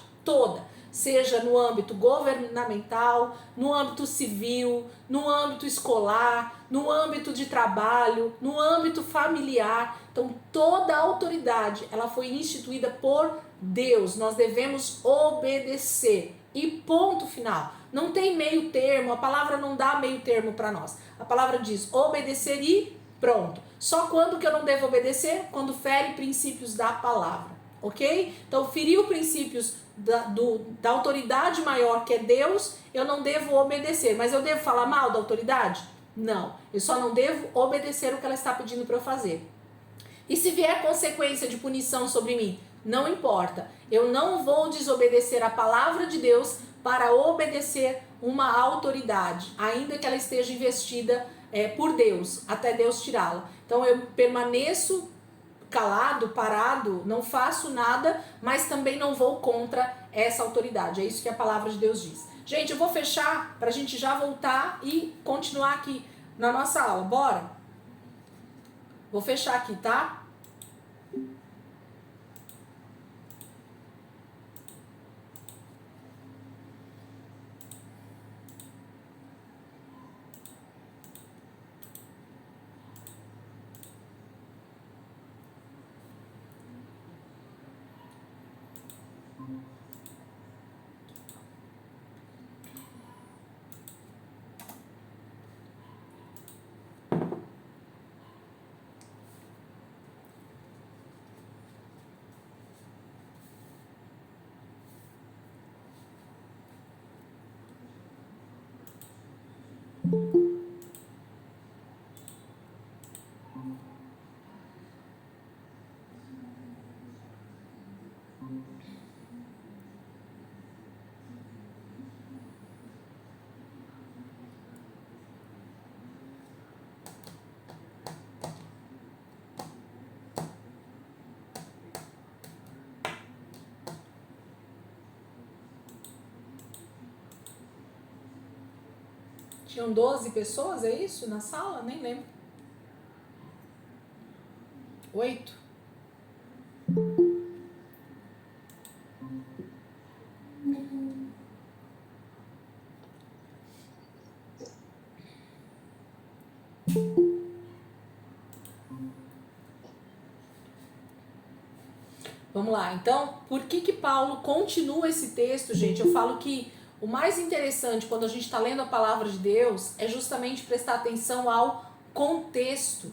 seja no âmbito governamental, no âmbito civil, no âmbito escolar, no âmbito de trabalho, no âmbito familiar. Então, toda a autoridade, ela foi instituída por Deus. Nós devemos obedecer. E ponto final. Não tem meio termo, a palavra não dá meio termo para nós. A palavra diz obedecer e pronto. Só quando que eu não devo obedecer? Quando fere princípios da palavra, ok? Então, feriu princípios da autoridade maior, que é Deus, eu não devo obedecer. Mas eu devo falar mal da autoridade? Não. Eu só não devo obedecer o que ela está pedindo para eu fazer. E se vier consequência de punição sobre mim? Não importa. Eu não vou desobedecer a palavra de Deus para obedecer uma autoridade, ainda que ela esteja investida por Deus, até Deus tirá-la. Então eu permaneço calado, parado, não faço nada, mas também não vou contra essa autoridade. É isso que a palavra de Deus diz. Gente, eu vou fechar para a gente já voltar e continuar aqui na nossa aula. Bora? Vou fechar aqui, tá? Tinham 12 pessoas, é isso? Na sala? Nem lembro. 8? Vamos lá. Então, por que Paulo continua esse texto, gente? Eu falo que o mais interessante quando a gente está lendo a palavra de Deus é justamente prestar atenção ao contexto.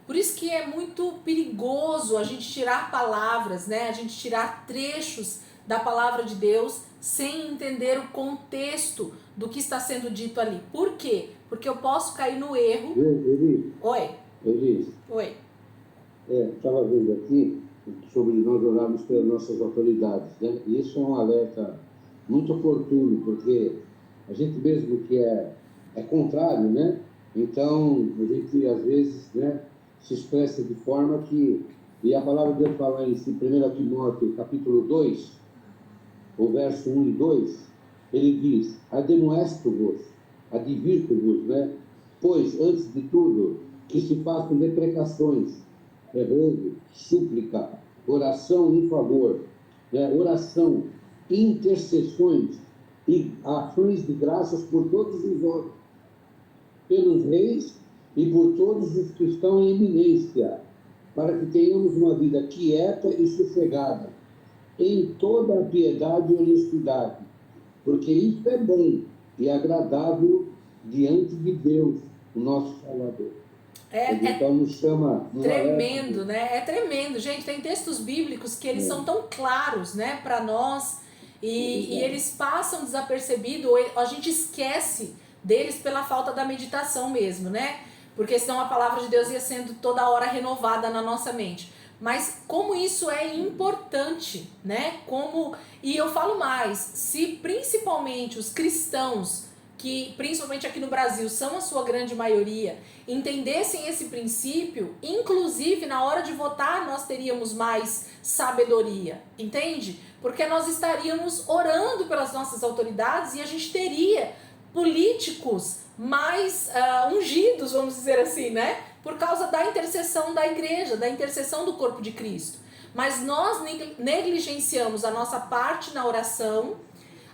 Por isso que é muito perigoso a gente tirar palavras, né? A gente tirar trechos da palavra de Deus sem entender o contexto do que está sendo dito ali. Por quê? Porque eu posso cair no erro. Oi. Oi. Estava vendo aqui sobre nós orarmos pelas nossas autoridades, né? E isso é um alerta muito oportuno, porque a gente mesmo que é contrário, né? Então, a gente às vezes, né, se expressa de forma que... E a palavra de Deus fala em 1 Timóteo, capítulo 2, o verso 1 e 2, ele diz: admoesto-vos, advirto-vos, né? Pois, antes de tudo, que se façam deprecações, rego, súplica, oração em favor, né? Oração, intercessões e ações de graças por todos os homens, pelos reis e por todos os que estão em eminência, para que tenhamos uma vida quieta e sossegada, em toda a piedade e honestidade, porque isso é bom e agradável diante de Deus, o nosso Salvador. Então nos chama... Tremendo, né? É tremendo, gente. Tem textos bíblicos que eles são tão claros, né, para nós, e eles passam desapercebidos, ou a gente esquece deles pela falta da meditação mesmo, né? Porque senão a palavra de Deus ia sendo toda hora renovada na nossa mente. Mas como isso é importante, né? E eu falo mais, se principalmente os cristãos, que principalmente aqui no Brasil são a sua grande maioria, entendessem esse princípio, inclusive na hora de votar nós teríamos mais sabedoria, entende? Porque nós estaríamos orando pelas nossas autoridades e a gente teria políticos mais ungidos, vamos dizer assim, né? Por causa da intercessão da igreja, da intercessão do corpo de Cristo. Mas nós negligenciamos a nossa parte na oração,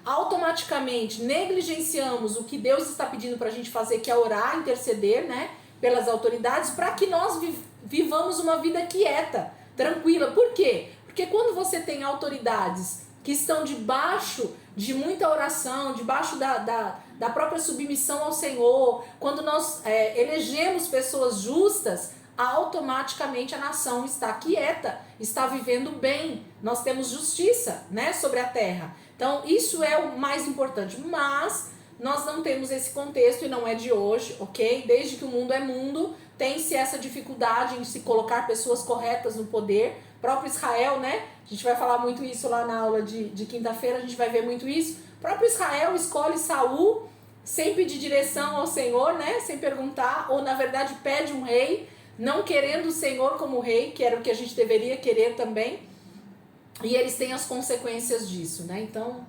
automaticamente negligenciamos o que Deus está pedindo para a gente fazer, que é orar, interceder, né, pelas autoridades, para que nós vivamos uma vida quieta, tranquila. Por quê? Porque quando você tem autoridades que estão debaixo de muita oração, debaixo da própria submissão ao Senhor, quando nós elegemos pessoas justas, automaticamente a nação está quieta, está vivendo bem, nós temos justiça, né, sobre a terra. Então isso é o mais importante, mas nós não temos esse contexto e não é de hoje, ok? Desde que o mundo é mundo, tem-se essa dificuldade em se colocar pessoas corretas no poder. O próprio Israel, né? A gente vai falar muito isso lá na aula de quinta-feira, a gente vai ver muito isso. O próprio Israel escolhe Saul sem pedir direção ao Senhor, né? Sem perguntar, ou na verdade pede um rei, não querendo o Senhor como rei, que era o que a gente deveria querer também. E eles têm as consequências disso, né? Então,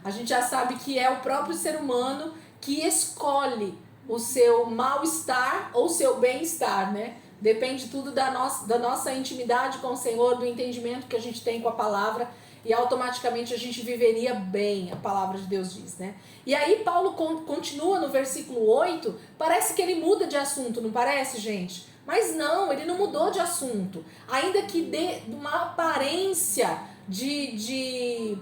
a gente já sabe que é o próprio ser humano que escolhe o seu mal-estar ou seu bem-estar, né? Depende tudo da nossa intimidade com o Senhor, do entendimento que a gente tem com a palavra, e automaticamente a gente viveria bem, a palavra de Deus diz, né? E aí Paulo continua no versículo 8, parece que ele muda de assunto, não parece, gente? Mas não, ele não mudou de assunto, ainda que dê uma aparência de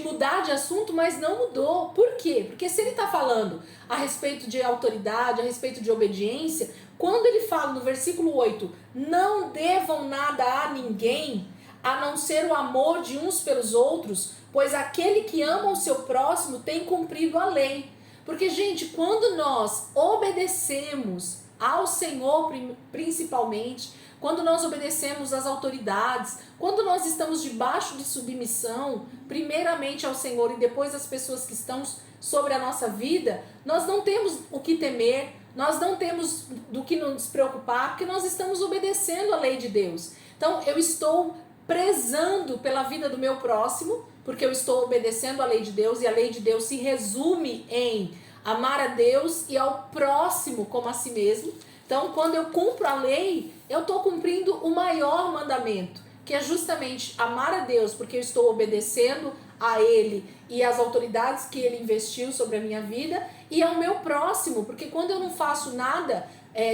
mudar de assunto, mas não mudou. Por quê? Porque se ele está falando a respeito de autoridade, a respeito de obediência, quando ele fala no versículo 8, não devam nada a ninguém, a não ser o amor de uns pelos outros, pois aquele que ama o seu próximo tem cumprido a lei. Porque, gente, quando nós obedecemos ao Senhor principalmente, quando nós obedecemos às autoridades, quando nós estamos debaixo de submissão, primeiramente ao Senhor e depois às pessoas que estão sobre a nossa vida, nós não temos o que temer, nós não temos do que nos preocupar, porque nós estamos obedecendo a lei de Deus. Então, eu estou prezando pela vida do meu próximo, porque eu estou obedecendo a lei de Deus, e a lei de Deus se resume em amar a Deus e ao próximo como a si mesmo. Então, quando eu cumpro a lei, eu estou cumprindo o maior mandamento, que é justamente amar a Deus, porque eu estou obedecendo a Ele e às autoridades que Ele investiu sobre a minha vida, e ao meu próximo, porque quando eu não faço nada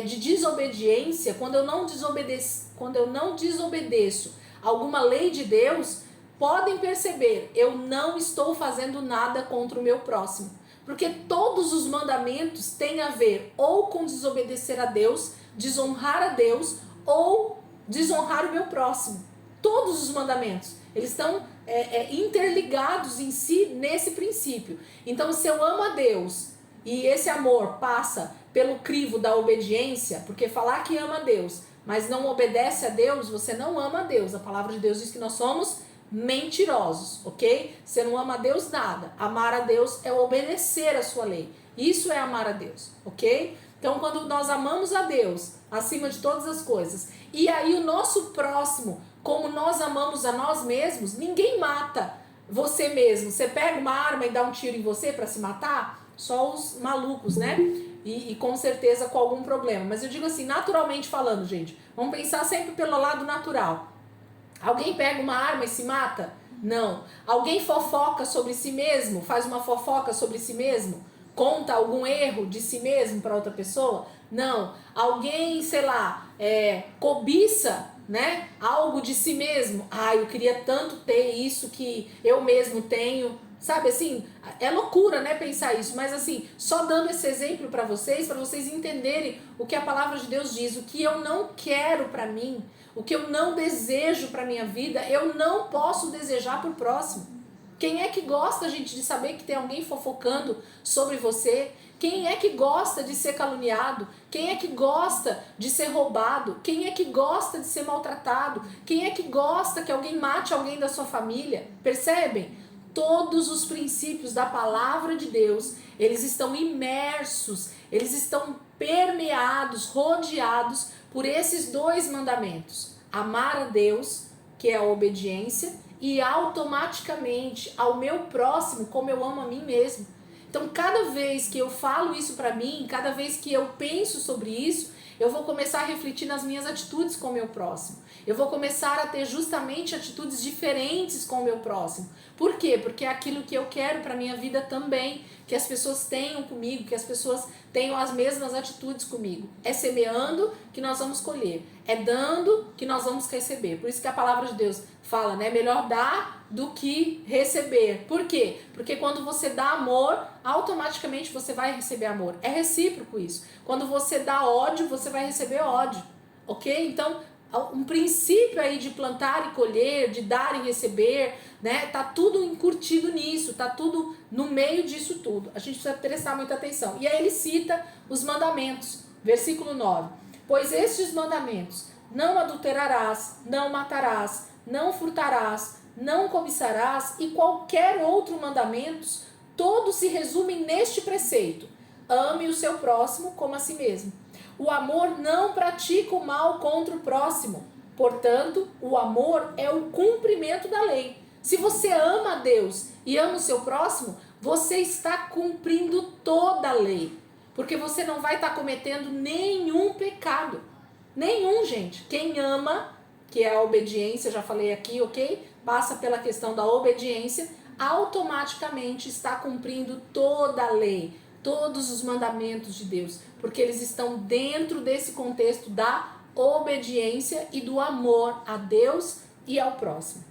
de desobediência, quando eu não desobedeço alguma lei de Deus, podem perceber, eu não estou fazendo nada contra o meu próximo. Porque todos os mandamentos têm a ver ou com desobedecer a Deus, desonrar a Deus, ou desonrar o meu próximo. Todos os mandamentos, eles estão interligados em si nesse princípio. Então, se eu amo a Deus e esse amor passa pelo crivo da obediência, porque falar que ama a Deus, mas não obedece a Deus, você não ama a Deus. A palavra de Deus diz que nós somos mentirosos, ok? Você não ama a Deus nada. Amar a Deus é obedecer a sua lei. Isso é amar a Deus, ok? Então, quando nós amamos a Deus acima de todas as coisas, e aí o nosso próximo, como nós amamos a nós mesmos, ninguém mata você mesmo. Você pega uma arma e dá um tiro em você para se matar? Só os malucos, né? E com certeza com algum problema. Mas eu digo assim, naturalmente falando, gente, vamos pensar sempre pelo lado natural. Alguém pega uma arma e se mata? Não. Alguém fofoca sobre si mesmo? Faz uma fofoca sobre si mesmo? Conta algum erro de si mesmo para outra pessoa? Não. Alguém, sei lá, cobiça, né, algo de si mesmo? Eu queria tanto ter isso que eu mesmo tenho. Sabe assim, é loucura, né, pensar isso, mas assim, só dando esse exemplo para vocês entenderem o que a palavra de Deus diz, o que eu não quero para mim, o que eu não desejo para minha vida, eu não posso desejar para o próximo. Quem é que gosta, gente, de saber que tem alguém fofocando sobre você? Quem é que gosta de ser caluniado? Quem é que gosta de ser roubado? Quem é que gosta de ser maltratado? Quem é que gosta que alguém mate alguém da sua família? Percebem? Todos os princípios da palavra de Deus, eles estão imersos, eles estão permeados, rodeados por esses dois mandamentos. Amar a Deus, que é a obediência, e automaticamente ao meu próximo, como eu amo a mim mesmo. Então, cada vez que eu falo isso para mim, cada vez que eu penso sobre isso, eu vou começar a refletir nas minhas atitudes com o meu próximo. Eu vou começar a ter justamente atitudes diferentes com o meu próximo. Por quê? Porque é aquilo que eu quero para a minha vida também, que as pessoas tenham comigo, que as pessoas tenham as mesmas atitudes comigo. É semeando que nós vamos colher, é dando que nós vamos receber. Por isso que a palavra de Deus fala, né? Melhor dar do que receber. Por quê? Porque quando você dá amor, automaticamente você vai receber amor. É recíproco isso. Quando você dá ódio, você vai receber ódio. Ok? Então, um princípio aí de plantar e colher, de dar e receber, né? Tá tudo encurtido nisso, tá tudo no meio disso tudo. A gente precisa prestar muita atenção. E aí ele cita os mandamentos, versículo 9. Pois estes mandamentos, não adulterarás, não matarás, não furtarás, não cobiçarás e qualquer outro mandamento, todos se resumem neste preceito: ame o seu próximo como a si mesmo. O amor não pratica o mal contra o próximo. Portanto, o amor é o cumprimento da lei. Se você ama a Deus e ama o seu próximo, você está cumprindo toda a lei. Porque você não vai estar cometendo nenhum pecado. Nenhum, gente. Quem ama, que é a obediência, já falei aqui, ok? Passa pela questão da obediência, automaticamente está cumprindo toda a lei, todos os mandamentos de Deus, porque eles estão dentro desse contexto da obediência e do amor a Deus e ao próximo.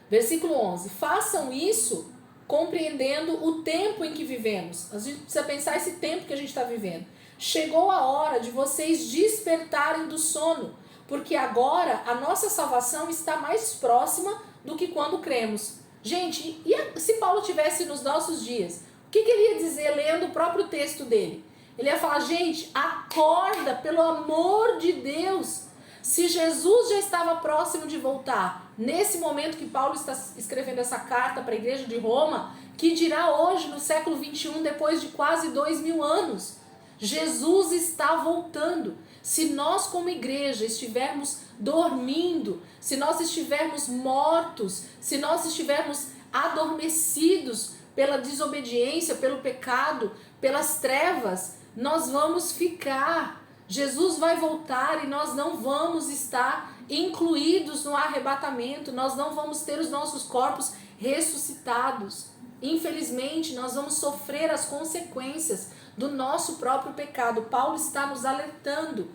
Versículo 11. Façam isso compreendendo o tempo em que vivemos. A gente precisa pensar esse tempo que a gente está vivendo. Chegou a hora de vocês despertarem do sono, porque agora a nossa salvação está mais próxima do que quando cremos. Gente, e se Paulo tivesse nos nossos dias? O que ele ia dizer lendo o próprio texto dele? Ele ia falar, gente, acorda, pelo amor de Deus. Se Jesus já estava próximo de voltar, nesse momento que Paulo está escrevendo essa carta para a igreja de Roma, que dirá hoje, no século 21, depois de quase 2000 anos, Jesus está voltando. Se nós como igreja estivermos dormindo, se nós estivermos mortos, se nós estivermos adormecidos pela desobediência, pelo pecado, pelas trevas, nós vamos ficar. Jesus vai voltar e nós não vamos estar incluídos no arrebatamento, nós não vamos ter os nossos corpos ressuscitados. Infelizmente, nós vamos sofrer as consequências do nosso próprio pecado. Paulo está nos alertando,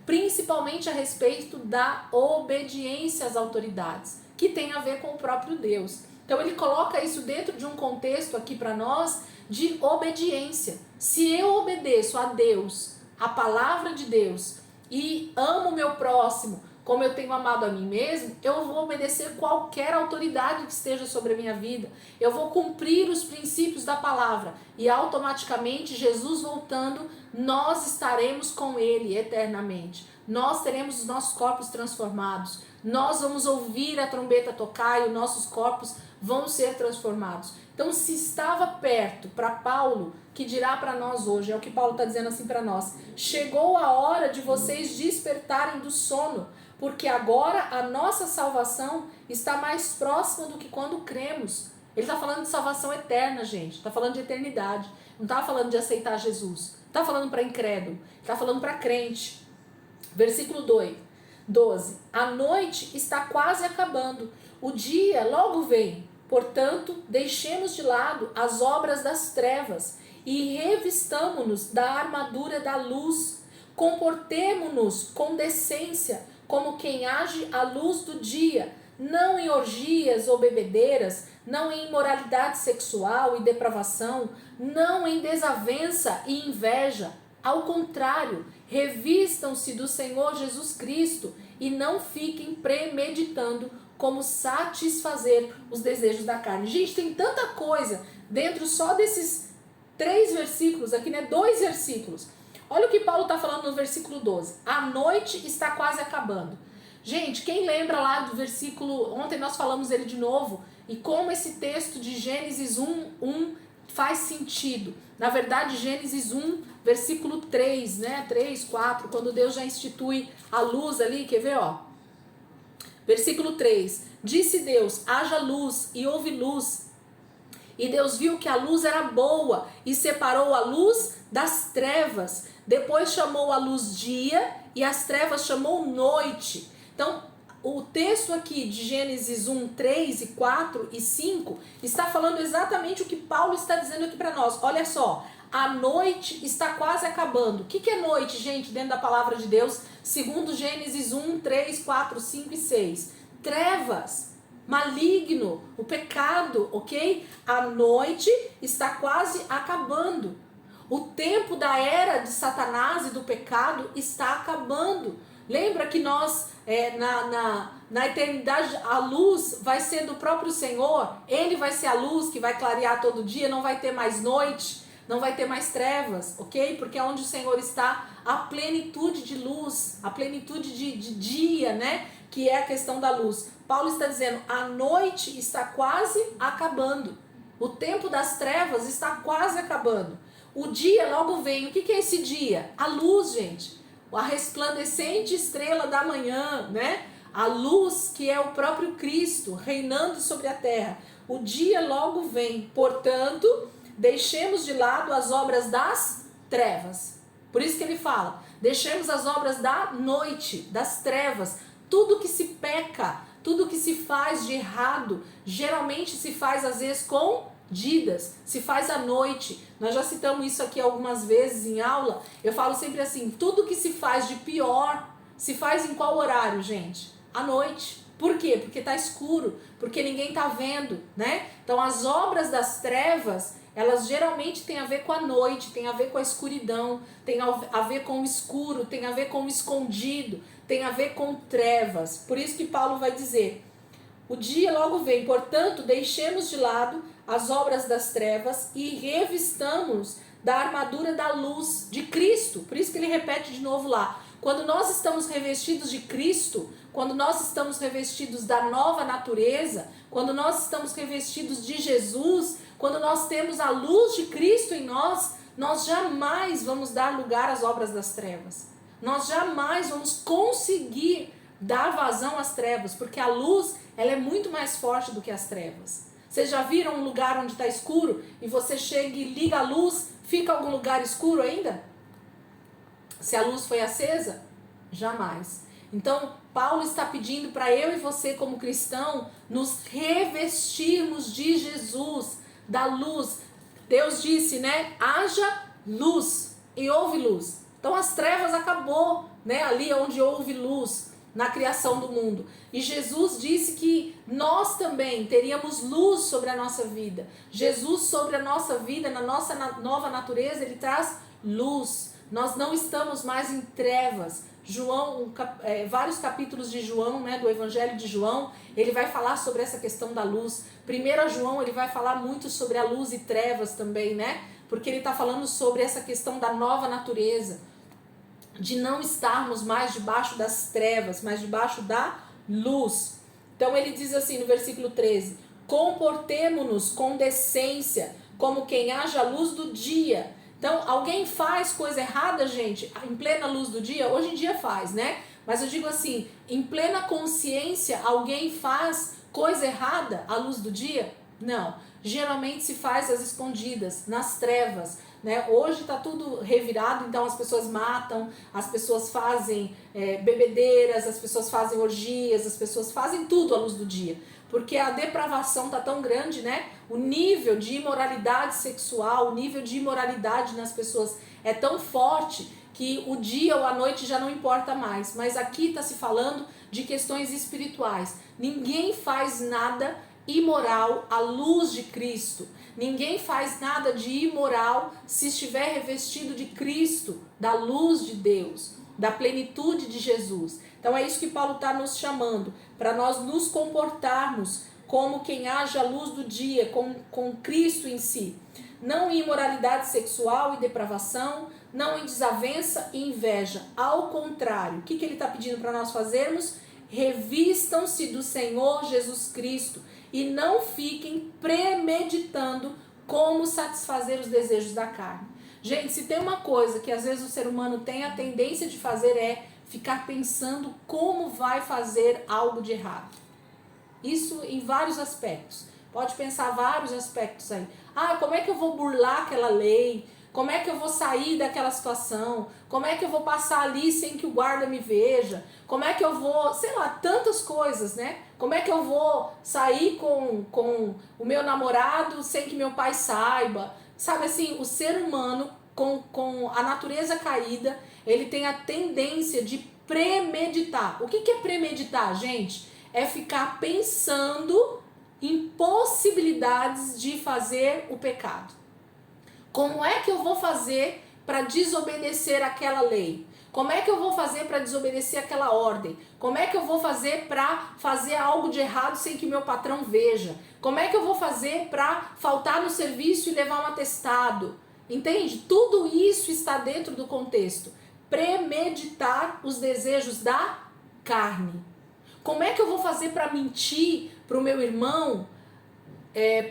principalmente a respeito da obediência às autoridades, que tem a ver com o próprio Deus. Então ele coloca isso dentro de um contexto aqui para nós de obediência. Se eu obedeço a Deus, a palavra de Deus, e amo o meu próximo como eu tenho amado a mim mesmo, eu vou obedecer qualquer autoridade que esteja sobre a minha vida. Eu vou cumprir os princípios da palavra e automaticamente, Jesus voltando, nós estaremos com Ele eternamente. Nós teremos os nossos corpos transformados. Nós vamos ouvir a trombeta tocar e os nossos corpos vão ser transformados. Então, se estava perto para Paulo, que dirá para nós hoje, é o que Paulo está dizendo assim para nós: chegou a hora de vocês despertarem do sono, porque agora a nossa salvação está mais próxima do que quando cremos. Ele está falando de salvação eterna, gente. Está falando de eternidade. Não está falando de aceitar Jesus. Está falando para incrédulo. Está falando para crente. Versículo 12. A noite está quase acabando. O dia logo vem. Portanto, deixemos de lado as obras das trevas e revistamo-nos da armadura da luz. Comportemo-nos com decência, como quem age à luz do dia, não em orgias ou bebedeiras, não em imoralidade sexual e depravação, não em desavença e inveja. Ao contrário, revistam-se do Senhor Jesus Cristo e não fiquem premeditando como satisfazer os desejos da carne. Gente, tem tanta coisa dentro só desses 3 versículos aqui, né? 2 versículos. Olha o que Paulo está falando no versículo 12. A noite está quase acabando. Gente, quem lembra lá do versículo... Ontem nós falamos ele de novo. E como esse texto de Gênesis 1 faz sentido. Na verdade, Gênesis 1, versículo 3, né? 3, 4, quando Deus já institui a luz ali. Quer ver, ó? Versículo 3. Disse Deus, haja luz, e houve luz. E Deus viu que a luz era boa, e separou a luz das trevas. depois chamou a luz dia e as trevas chamou noite. Então, o texto aqui de Gênesis 1, 3 e 4 e 5 está falando exatamente o que Paulo está dizendo aqui para nós. Olha só, a noite está quase acabando. O que é noite, gente, dentro da palavra de Deus? Segundo Gênesis 1, 3, 4, 5 e 6. Trevas, maligno, o pecado, ok? A noite está quase acabando. O tempo da era de Satanás e do pecado está acabando. Lembra que nós, na eternidade, a luz vai ser do próprio Senhor. Ele vai ser a luz que vai clarear todo dia, não vai ter mais noite, não vai ter mais trevas, ok? Porque onde o Senhor está, a plenitude de luz, a plenitude de dia, né? Que é a questão da luz. Paulo está dizendo, a noite está quase acabando. O tempo das trevas está quase acabando. O dia logo vem. O que é esse dia? A luz, gente. A resplandecente estrela da manhã, né? A luz que é o próprio Cristo reinando sobre a terra. O dia logo vem. Portanto, deixemos de lado as obras das trevas. Por isso que ele fala, deixemos as obras da noite, das trevas. Tudo que se peca, tudo que se faz de errado, geralmente se faz às vezes escondidas, se faz à noite. Nós já citamos isso aqui algumas vezes em aula. Eu falo sempre assim, tudo que se faz de pior, se faz em qual horário, gente? À noite. Por quê? Porque tá escuro, porque ninguém tá vendo, né? Então as obras das trevas, elas geralmente têm a ver com a noite, tem a ver com a escuridão, tem a ver com o escuro, tem a ver com o escondido, tem a ver com trevas. Por isso que Paulo vai dizer, o dia logo vem, portanto, deixemos de lado as obras das trevas e revistamos da armadura da luz de Cristo. Por isso que ele repete de novo lá. Quando nós estamos revestidos de Cristo, quando nós estamos revestidos da nova natureza, quando nós estamos revestidos de Jesus, quando nós temos a luz de Cristo em nós, nós jamais vamos dar lugar às obras das trevas. Nós jamais vamos conseguir dar vazão às trevas, porque a luz, ela é muito mais forte do que as trevas. Vocês já viram um lugar onde está escuro e você chega e liga a luz, fica algum lugar escuro ainda? Se a luz foi acesa? Jamais. Então, Paulo está pedindo para eu e você como cristão nos revestirmos de Jesus, da luz. Deus disse, né? Haja luz e houve luz. Então as trevas acabou, né? Ali onde houve luz na criação do mundo. E Jesus disse que nós também teríamos luz sobre a nossa vida. Jesus sobre a nossa vida, na nossa nova natureza, ele traz luz. Nós não estamos mais em trevas. João, vários capítulos de João, né, do Evangelho de João, ele vai falar sobre essa questão da luz. 1 João, ele vai falar muito sobre a luz e trevas também, né? Porque ele está falando sobre essa questão da nova natureza, de não estarmos mais debaixo das trevas, mas debaixo da luz. Então ele diz assim no versículo 13, comportemo-nos com decência, como quem haja luz do dia. Então, alguém faz coisa errada, gente, em plena luz do dia? Hoje em dia faz, né? Mas eu digo assim, em plena consciência, alguém faz coisa errada à luz do dia? Não. Geralmente se faz às escondidas, nas trevas, né? Hoje está tudo revirado, então as pessoas matam, as pessoas fazem bebedeiras, as pessoas fazem orgias, as pessoas fazem tudo à luz do dia. Porque a depravação está tão grande, né? O nível de imoralidade sexual, o nível de imoralidade nas pessoas é tão forte que o dia ou a noite já não importa mais. Mas aqui está se falando de questões espirituais. Ninguém faz nada imoral à luz de Cristo. Ninguém faz nada de imoral se estiver revestido de Cristo, da luz de Deus, da plenitude de Jesus. Então é isso que Paulo está nos chamando, para nós nos comportarmos como quem haja a luz do dia, com Cristo em si. Não em imoralidade sexual e depravação, não em desavença e inveja. Ao contrário, o que ele está pedindo para nós fazermos? Revistam-se do Senhor Jesus Cristo e não fiquem premeditando como satisfazer os desejos da carne. Gente, se tem uma coisa que às vezes o ser humano tem a tendência de fazer é ficar pensando como vai fazer algo de errado. Isso em vários aspectos. Pode pensar vários aspectos aí. Como é que eu vou burlar aquela lei? Como é que eu vou sair daquela situação? Como é que eu vou passar ali sem que o guarda me veja? Como é que eu vou, sei lá, tantas coisas, né? Como é que eu vou sair com o meu namorado sem que meu pai saiba? Sabe assim, o ser humano com a natureza caída, ele tem a tendência de premeditar. O que é premeditar, gente? É ficar pensando em possibilidades de fazer o pecado. Como é que eu vou fazer para desobedecer aquela lei? Como é que eu vou fazer para desobedecer aquela ordem? Como é que eu vou fazer para fazer algo de errado sem que meu patrão veja? Como é que eu vou fazer para faltar no serviço e levar um atestado? Entende? Tudo isso está dentro do contexto. Premeditar os desejos da carne. Como é que eu vou fazer para mentir para o meu irmão,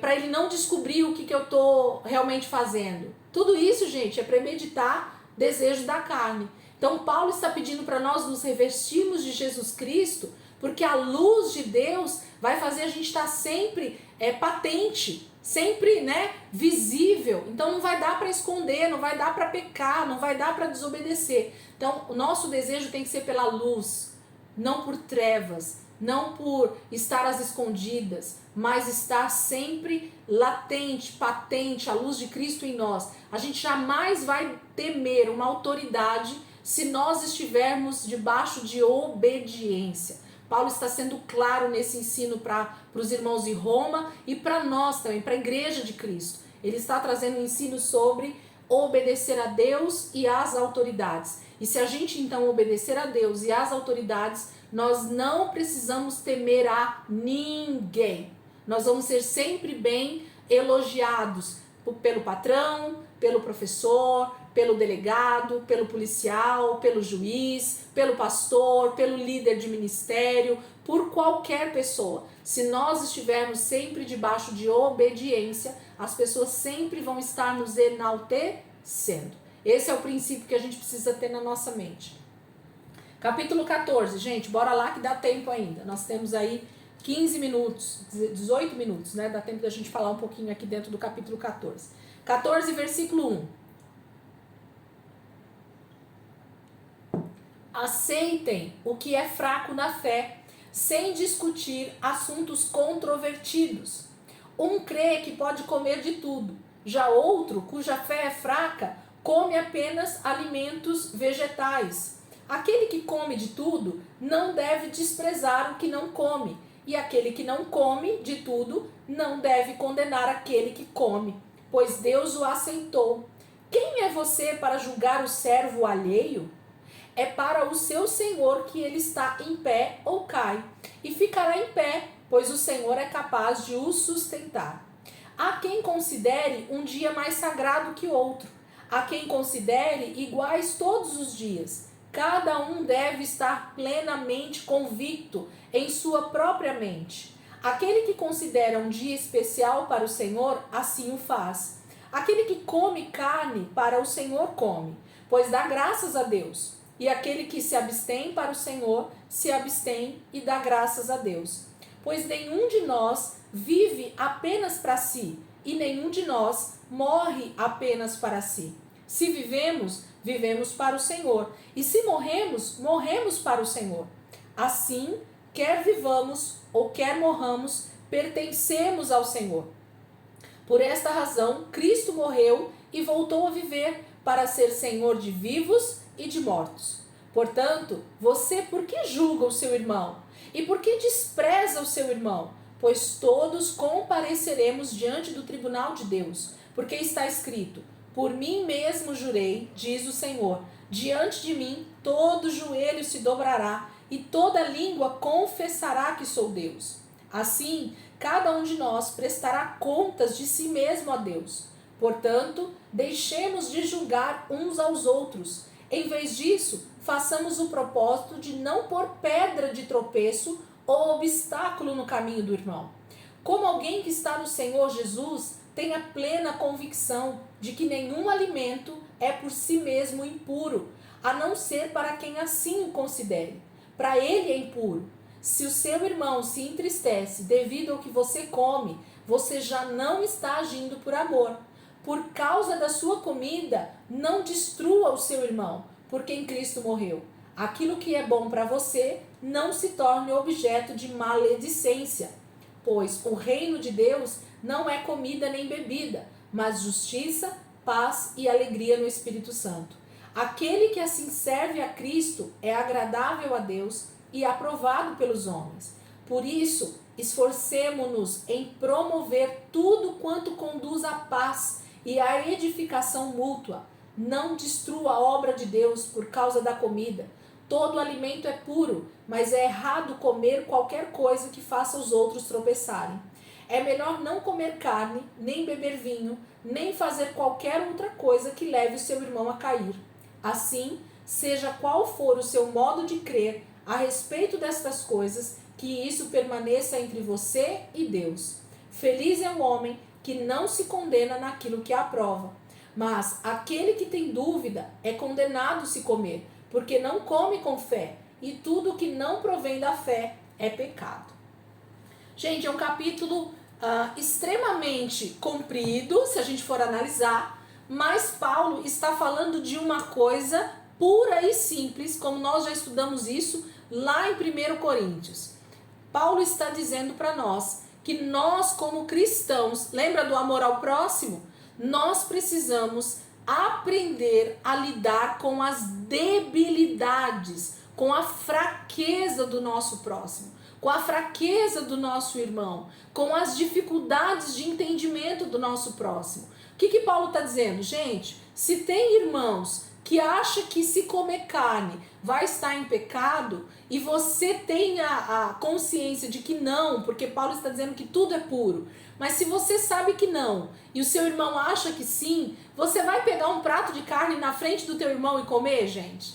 para ele não descobrir o que eu estou realmente fazendo? Tudo isso, gente, é premeditar desejo da carne. Então Paulo está pedindo para nós nos revestirmos de Jesus Cristo, porque a luz de Deus vai fazer a gente estar sempre patente, sempre, né, visível. Então não vai dar para esconder, não vai dar para pecar, não vai dar para desobedecer. Então o nosso desejo tem que ser pela luz, não por trevas, não por estar às escondidas, mas estar sempre latente, patente, a luz de Cristo em nós. A gente jamais vai temer uma autoridade se nós estivermos debaixo de obediência. Paulo está sendo claro nesse ensino para os irmãos de Roma e para nós também, para a igreja de Cristo. Ele está trazendo um ensino sobre obedecer a Deus e às autoridades. E se a gente então obedecer a Deus e às autoridades, nós não precisamos temer a ninguém. Nós vamos ser sempre bem elogiados pelo patrão, pelo professor, pelo delegado, pelo policial, pelo juiz, pelo pastor, pelo líder de ministério, por qualquer pessoa. Se nós estivermos sempre debaixo de obediência, as pessoas sempre vão estar nos enaltecendo. Esse é o princípio que a gente precisa ter na nossa mente. Capítulo 14, gente, bora lá que dá tempo ainda. Nós temos aí 15 minutos, 18 minutos, né? Dá tempo da gente falar um pouquinho aqui dentro do capítulo 14. 14, versículo 1. Aceitem o que é fraco na fé, sem discutir assuntos controvertidos. Um crê que pode comer de tudo, já outro, cuja fé é fraca, come apenas alimentos vegetais. Aquele que come de tudo não deve desprezar o que não come, e aquele que não come de tudo não deve condenar aquele que come, pois Deus o aceitou. Quem é você para julgar o servo alheio? É para o seu Senhor que ele está em pé ou cai, e ficará em pé, pois o Senhor é capaz de o sustentar. Há quem considere um dia mais sagrado que outro, há quem considere iguais todos os dias. Cada um deve estar plenamente convicto em sua própria mente. Aquele que considera um dia especial para o Senhor, assim o faz. Aquele que come carne, para o Senhor come, pois dá graças a Deus. E aquele que se abstém para o Senhor, se abstém e dá graças a Deus. Pois nenhum de nós vive apenas para si, e nenhum de nós morre apenas para si. Se vivemos, vivemos para o Senhor, e se morremos, morremos para o Senhor. Assim, quer vivamos ou quer morramos, pertencemos ao Senhor. Por esta razão, Cristo morreu e voltou a viver para ser Senhor de vivos e de mortos. Portanto, você por que julga o seu irmão? E por que despreza o seu irmão? Pois todos compareceremos diante do tribunal de Deus, porque está escrito: por mim mesmo jurei, diz o Senhor, diante de mim todo joelho se dobrará e toda língua confessará que sou Deus. Assim, cada um de nós prestará contas de si mesmo a Deus. Portanto, deixemos de julgar uns aos outros. Em vez disso, façamos o propósito de não pôr pedra de tropeço ou obstáculo no caminho do irmão. Como alguém que está no Senhor Jesus, tenha plena convicção de que nenhum alimento é por si mesmo impuro, a não ser para quem assim o considere. Para ele é impuro. Se o seu irmão se entristece devido ao que você come, você já não está agindo por amor. por causa da sua comida, não destrua o seu irmão, por quem Cristo morreu. Aquilo que é bom para você não se torne objeto de maledicência, pois o reino de Deus não é comida nem bebida, mas justiça, paz e alegria no Espírito Santo. Aquele que assim serve a Cristo é agradável a Deus e aprovado pelos homens. Por isso, esforcemo-nos em promover tudo quanto conduz à paz e à edificação mútua. Não destrua a obra de Deus por causa da comida. Todo alimento é puro, mas é errado comer qualquer coisa que faça os outros tropeçarem. É melhor não comer carne, nem beber vinho, nem fazer qualquer outra coisa que leve o seu irmão a cair. Assim, seja qual for o seu modo de crer a respeito destas coisas, que isso permaneça entre você e Deus. Feliz é o homem que não se condena naquilo que aprova. Mas aquele que tem dúvida é condenado se comer, porque não come com fé, e tudo que não provém da fé é pecado. Gente, é um capítulo extremamente comprido, se a gente for analisar, mas Paulo está falando de uma coisa pura e simples, como nós já estudamos isso lá em 1 Coríntios. Paulo está dizendo para nós que nós, como cristãos, lembra do amor ao próximo? Nós precisamos aprender a lidar com as debilidades, com a fraqueza do nosso próximo, com a fraqueza do nosso irmão, com as dificuldades de entendimento do nosso próximo. O que Paulo está dizendo? Gente, se tem irmãos que acham que se comer carne vai estar em pecado, e você tem a consciência de que não, porque Paulo está dizendo que tudo é puro, mas se você sabe que não, e o seu irmão acha que sim, você vai pegar um prato de carne na frente do teu irmão e comer, gente?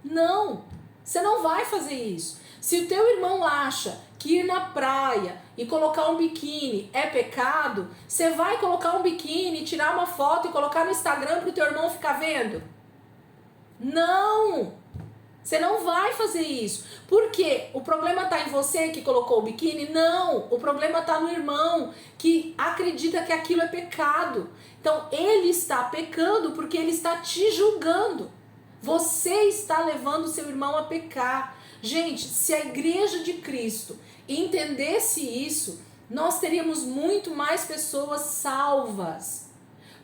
Não, você não vai fazer isso. Se o teu irmão acha que ir na praia e colocar um biquíni é pecado, você vai colocar um biquíni, tirar uma foto e colocar no Instagram para o teu irmão ficar vendo? Não! Você não vai fazer isso. Por quê? O problema está em você que colocou o biquíni? Não! O problema está no irmão que acredita que aquilo é pecado. Então, ele está pecando porque ele está te julgando. Você está levando o seu irmão a pecar. Gente, se a igreja de Cristo entendesse isso, nós teríamos muito mais pessoas salvas.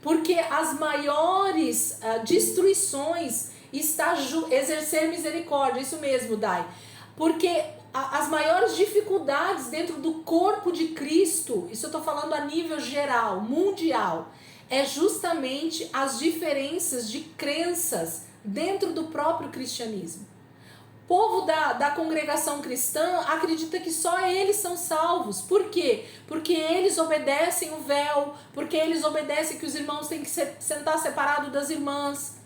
Porque as maiores destruições está exercer misericórdia, isso mesmo, Dai. Porque as maiores dificuldades dentro do corpo de Cristo, isso eu estou falando a nível geral, mundial, é justamente as diferenças de crenças dentro do próprio cristianismo. O povo da congregação cristã acredita que só eles são salvos. Por quê? Porque eles obedecem o véu, porque eles obedecem que os irmãos têm que sentar separado das irmãs.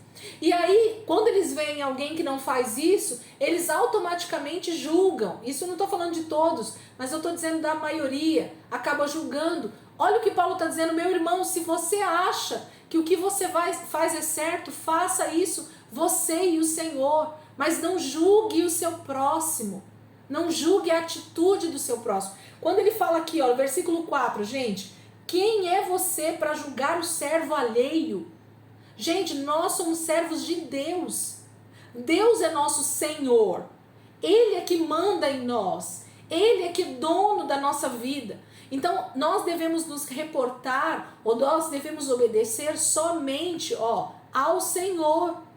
E aí, quando eles veem alguém que não faz isso, eles automaticamente julgam. Isso eu não estou falando de todos, mas eu estou dizendo da maioria, acaba julgando. Olha o que Paulo está dizendo, meu irmão, se você acha que o que você faz é certo, faça isso, você e o Senhor. Mas não julgue o seu próximo. Não julgue a atitude do seu próximo. Quando ele fala aqui, ó, versículo 4, gente, quem é você para julgar o servo alheio? Gente, nós somos servos de Deus. Deus é nosso Senhor. Ele é que manda em nós. Ele é que é dono da nossa vida. Então, nós devemos nos reportar, ou nós devemos obedecer somente, ao Senhor.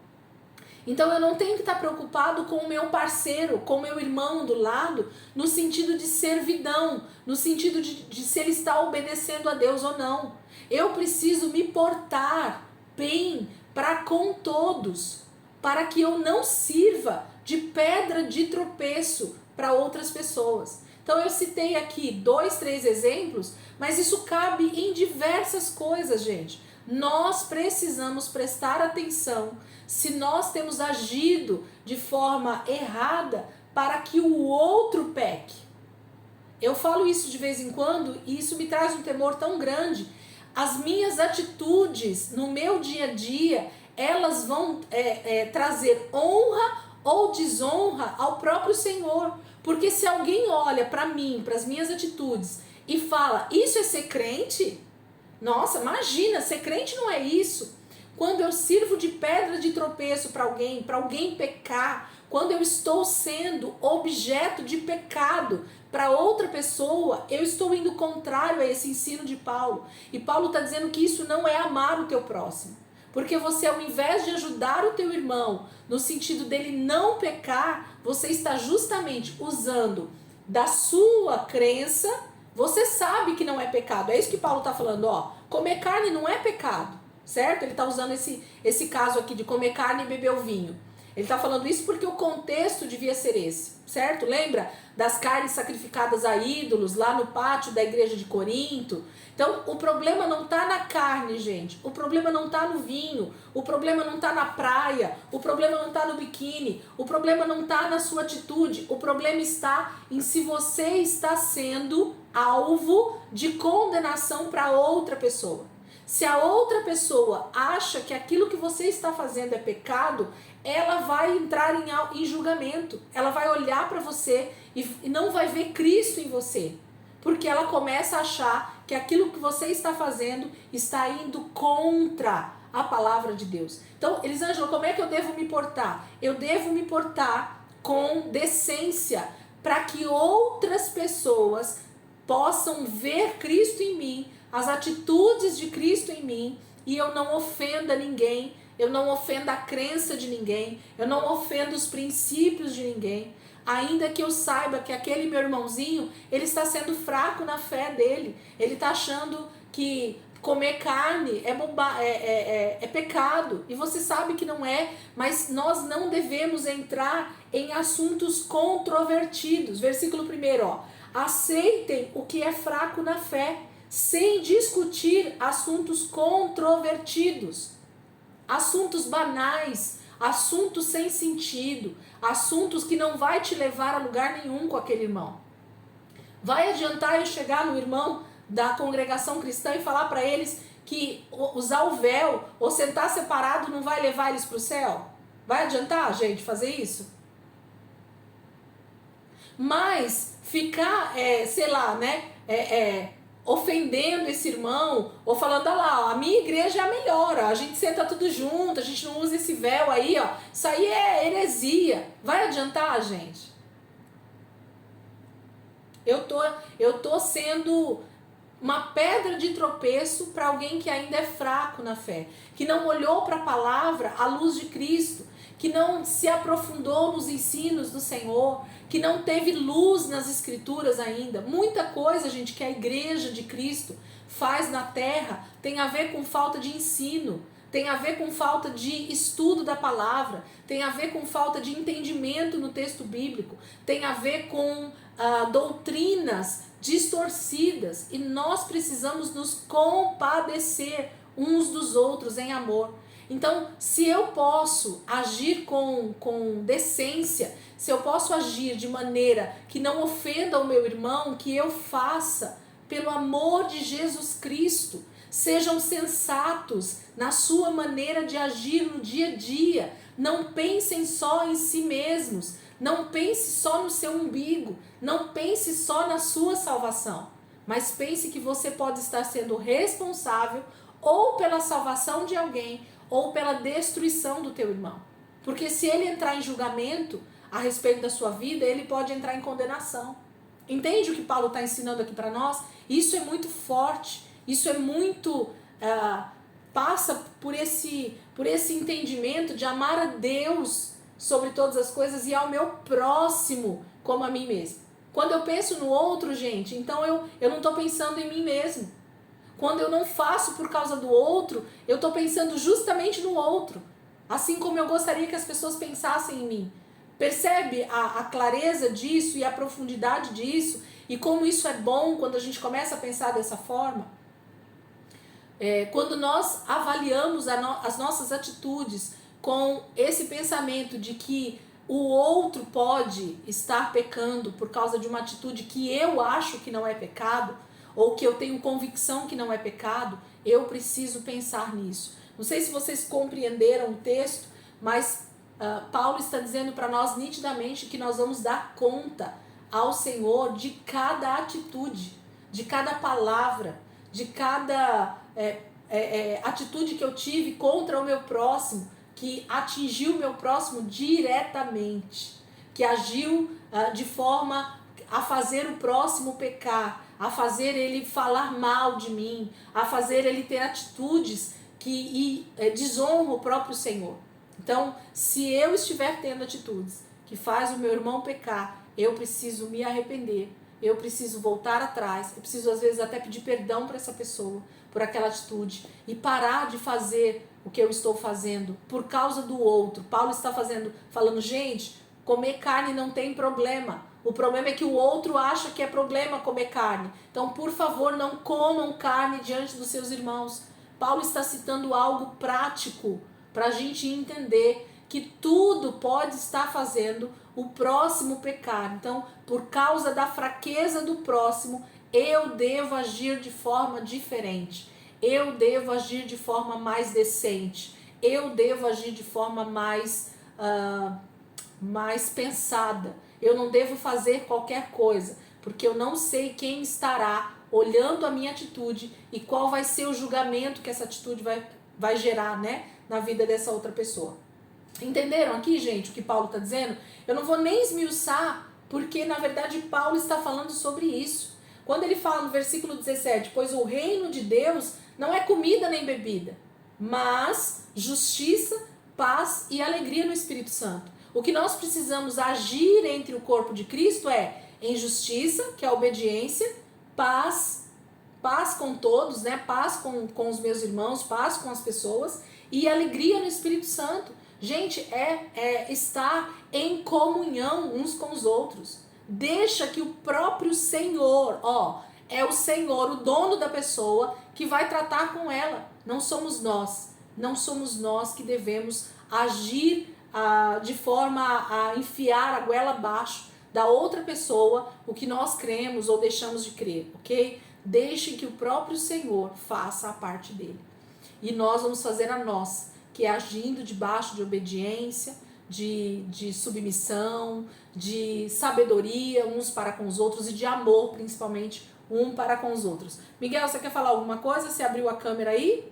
Então eu não tenho que estar preocupado com o meu parceiro, com o meu irmão do lado, no sentido de servidão, no sentido de se ele está obedecendo a Deus ou não. Eu preciso me portar bem para com todos, para que eu não sirva de pedra de tropeço para outras pessoas. Então eu citei aqui 2, 3 exemplos, mas isso cabe em diversas coisas, gente. Nós precisamos prestar atenção se nós temos agido de forma errada para que o outro peque. Eu falo isso de vez em quando e isso me traz um temor tão grande. As minhas atitudes no meu dia a dia, elas vão trazer honra ou desonra ao próprio Senhor. Porque se alguém olha para mim, para as minhas atitudes e fala, isso é ser crente? Nossa, imagina, ser crente não é isso. Quando eu sirvo de pedra de tropeço para alguém pecar, quando eu estou sendo objeto de pecado para outra pessoa, eu estou indo contrário a esse ensino de Paulo. E Paulo está dizendo que isso não é amar o teu próximo. Porque você, ao invés de ajudar o teu irmão no sentido dele não pecar, você está justamente usando da sua crença. Você sabe que não é pecado. É isso que Paulo está falando, ó. Comer carne não é pecado, certo? Ele está usando esse caso aqui de comer carne e beber o vinho. Ele está falando isso porque o contexto devia ser esse, certo? Lembra das carnes sacrificadas a ídolos lá no pátio da igreja de Corinto? Então, o problema não está na carne, gente. O problema não está no vinho. O problema não está na praia. O problema não está no biquíni. O problema não está na sua atitude. O problema está em se você está sendo alvo de condenação para outra pessoa. Se a outra pessoa acha que aquilo que você está fazendo é pecado, ela vai entrar em julgamento. Ela vai olhar para você e não vai ver Cristo em você. Porque ela começa a achar que aquilo que você está fazendo está indo contra a palavra de Deus. Então, Elisângela, como é que eu devo me portar? Eu devo me portar com decência para que outras pessoas possam ver Cristo em mim, as atitudes de Cristo em mim, e eu não ofenda ninguém, eu não ofendo a crença de ninguém, eu não ofendo os princípios de ninguém, ainda que eu saiba que aquele meu irmãozinho, ele está sendo fraco na fé dele, ele está achando que comer carne é pecado, e você sabe que não é, mas nós não devemos entrar em assuntos controvertidos. Versículo 1, ó. Aceitem o que é fraco na fé, sem discutir assuntos controvertidos, assuntos banais, assuntos sem sentido, assuntos que não vai te levar a lugar nenhum com aquele irmão. Vai adiantar eu chegar no irmão da congregação cristã e falar para eles que usar o véu ou sentar separado não vai levar eles para o céu? Vai adiantar, gente, fazer isso? Mas ficar, sei lá, né, ofendendo esse irmão, ou falando, olha lá, ó, a minha igreja é a melhor, ó, a gente senta tudo junto, a gente não usa esse véu aí, ó, isso aí é heresia. Vai adiantar, gente? Eu tô sendo uma pedra de tropeço para alguém que ainda é fraco na fé, que não olhou para a palavra à luz de Cristo, que não se aprofundou nos ensinos do Senhor, que não teve luz nas escrituras ainda. Muita coisa, gente, que a igreja de Cristo faz na terra tem a ver com falta de ensino, tem a ver com falta de estudo da palavra, tem a ver com falta de entendimento no texto bíblico, tem a ver com doutrinas distorcidas, e nós precisamos nos compadecer uns dos outros em amor. Então, se eu posso agir com decência, se eu posso agir de maneira que não ofenda o meu irmão, que eu faça pelo amor de Jesus Cristo. Sejam sensatos na sua maneira de agir no dia a dia. Não pensem só em si mesmos. Não pense só no seu umbigo. Não pense só na sua salvação. Mas pense que você pode estar sendo responsável ou pela salvação de alguém ou pela destruição do teu irmão. Porque se ele entrar em julgamento a respeito da sua vida, ele pode entrar em condenação. Entende o que Paulo está ensinando aqui para nós? Isso é muito forte, isso é muito... passa por esse entendimento de amar a Deus sobre todas as coisas e ao meu próximo como a mim mesmo. Quando eu penso no outro, gente, então eu não estou pensando em mim mesmo. Quando eu não faço por causa do outro, eu estou pensando justamente no outro. Assim como eu gostaria que as pessoas pensassem em mim. Percebe a clareza disso e a profundidade disso? E como isso é bom quando a gente começa a pensar dessa forma? Quando nós avaliamos as nossas atitudes com esse pensamento de que o outro pode estar pecando por causa de uma atitude que eu acho que não é pecado, ou que eu tenho convicção que não é pecado, eu preciso pensar nisso. Não sei se vocês compreenderam o texto, mas Paulo está dizendo para nós nitidamente que nós vamos dar conta ao Senhor de cada atitude, de cada palavra, de cada atitude que eu tive contra o meu próximo, que atingiu o meu próximo diretamente, que agiu de forma a fazer o próximo pecar, a fazer ele falar mal de mim, a fazer ele ter atitudes que desonram o próprio Senhor. Então, se eu estiver tendo atitudes que faz o meu irmão pecar, eu preciso me arrepender, eu preciso voltar atrás, eu preciso às vezes até pedir perdão para essa pessoa, por aquela atitude, e parar de fazer o que eu estou fazendo por causa do outro. Paulo está falando, gente, comer carne não tem problema. O problema é que o outro acha que é problema comer carne. Então, por favor, não comam carne diante dos seus irmãos. Paulo está citando algo prático para a gente entender que tudo pode estar fazendo o próximo pecar. Então, por causa da fraqueza do próximo, eu devo agir de forma diferente. Eu devo agir de forma mais decente. Eu devo agir de forma mais pensada. Eu não devo fazer qualquer coisa, porque eu não sei quem estará olhando a minha atitude e qual vai ser o julgamento que essa atitude vai gerar, né, na vida dessa outra pessoa. Entenderam aqui, gente, o que Paulo está dizendo? Eu não vou nem esmiuçar, porque na verdade Paulo está falando sobre isso. Quando ele fala no versículo 17, pois o reino de Deus não é comida nem bebida, mas justiça, paz e alegria no Espírito Santo. O que nós precisamos agir entre o corpo de Cristo é em justiça, que é a obediência, paz com todos, né? Paz com os meus irmãos, paz com as pessoas e alegria no Espírito Santo. Gente, é estar em comunhão uns com os outros. Deixa que o próprio Senhor, é o Senhor, o dono da pessoa, que vai tratar com ela. Não somos nós que devemos agir de forma a enfiar a goela abaixo da outra pessoa o que nós cremos ou deixamos de crer, ok? Deixe que o próprio Senhor faça a parte dele. E nós vamos fazer a nossa, que é agindo debaixo de obediência, de submissão, de sabedoria uns para com os outros e de amor, principalmente, um para com os outros. Miguel, você quer falar alguma coisa? Você abriu a câmera aí?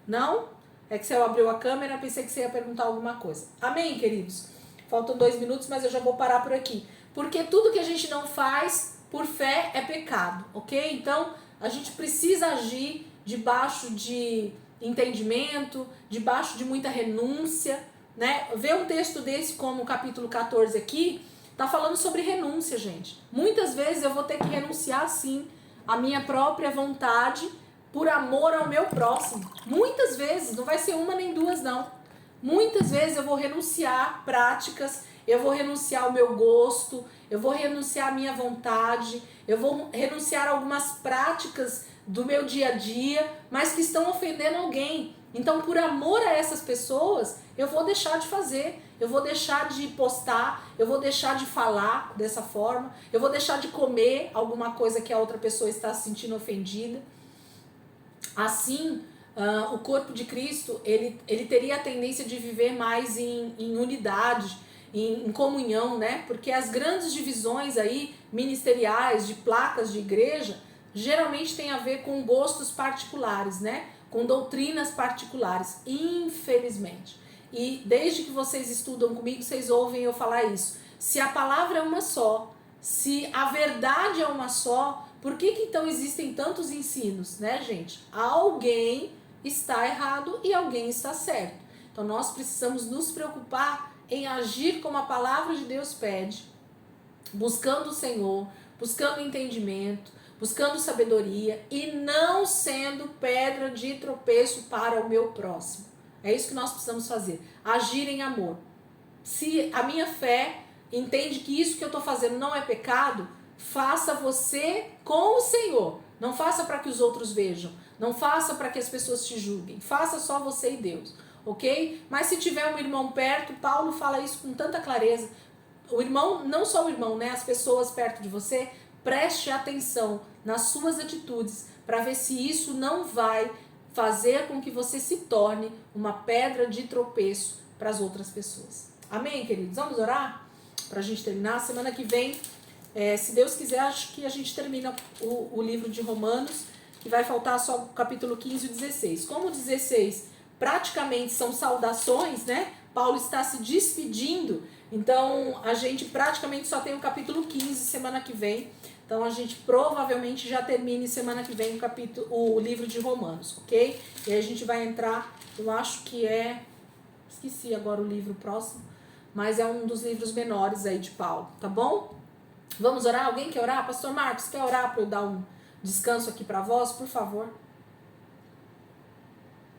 Não? É que você abriu a câmera, pensei que você ia perguntar alguma coisa. Amém, queridos? Faltam 2 minutos, mas eu já vou parar por aqui. Porque tudo que a gente não faz por fé é pecado, ok? Então, a gente precisa agir debaixo de entendimento, debaixo de muita renúncia, né? Ver um texto desse como o capítulo 14 aqui, tá falando sobre renúncia, gente. Muitas vezes eu vou ter que renunciar, sim, à minha própria vontade por amor ao meu próximo. Muitas vezes, não vai ser uma nem duas, não. Muitas vezes eu vou renunciar práticas, eu vou renunciar ao meu gosto, eu vou renunciar à minha vontade, eu vou renunciar a algumas práticas do meu dia a dia, mas que estão ofendendo alguém. Então, por amor a essas pessoas, eu vou deixar de fazer, eu vou deixar de postar, eu vou deixar de falar dessa forma, eu vou deixar de comer alguma coisa que a outra pessoa está se sentindo ofendida. Assim, o corpo de Cristo, ele teria a tendência de viver mais em unidade, em comunhão, né? Porque as grandes divisões aí, ministeriais, de placas de igreja, geralmente tem a ver com gostos particulares, né? Com doutrinas particulares, infelizmente. E desde que vocês estudam comigo, vocês ouvem eu falar isso. Se a palavra é uma só, se a verdade é uma só, por que então existem tantos ensinos, né, gente? Alguém está errado e alguém está certo. Então nós precisamos nos preocupar em agir como a palavra de Deus pede, buscando o Senhor, buscando entendimento, buscando sabedoria e não sendo pedra de tropeço para o meu próximo. É isso que nós precisamos fazer, agir em amor. Se a minha fé entende que isso que eu estou fazendo não é pecado, faça você com o Senhor. Não faça para que os outros vejam. Não faça para que as pessoas te julguem. Faça só você e Deus, ok? Mas se tiver um irmão perto, Paulo fala isso com tanta clareza. O irmão, não só o irmão, né? As pessoas perto de você, preste atenção nas suas atitudes para ver se isso não vai fazer com que você se torne uma pedra de tropeço para as outras pessoas. Amém, queridos? Vamos orar para a gente terminar. Semana que vem, se Deus quiser, acho que a gente termina o livro de Romanos. que vai faltar só o capítulo 15 e 16. Como o 16 praticamente são saudações, né? Paulo está se despedindo, então a gente praticamente só tem o capítulo 15 semana que vem. Então a gente provavelmente já termine semana que vem o livro de Romanos, ok? E aí a gente vai entrar, eu acho que esqueci agora o livro próximo, mas é um dos livros menores aí de Paulo, tá bom? Vamos orar? Alguém quer orar? Pastor Marcos, quer orar para eu dar um descanso aqui para vós, por favor?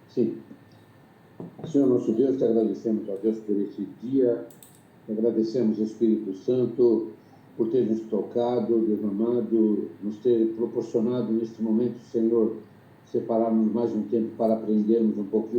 Sim. Senhor nosso Deus, te agradecemos, ó Deus, por esse dia. Te agradecemos, Espírito Santo, por ter nos tocado, derramado, nos ter proporcionado neste momento, Senhor, separarmos mais um tempo para aprendermos um pouquinho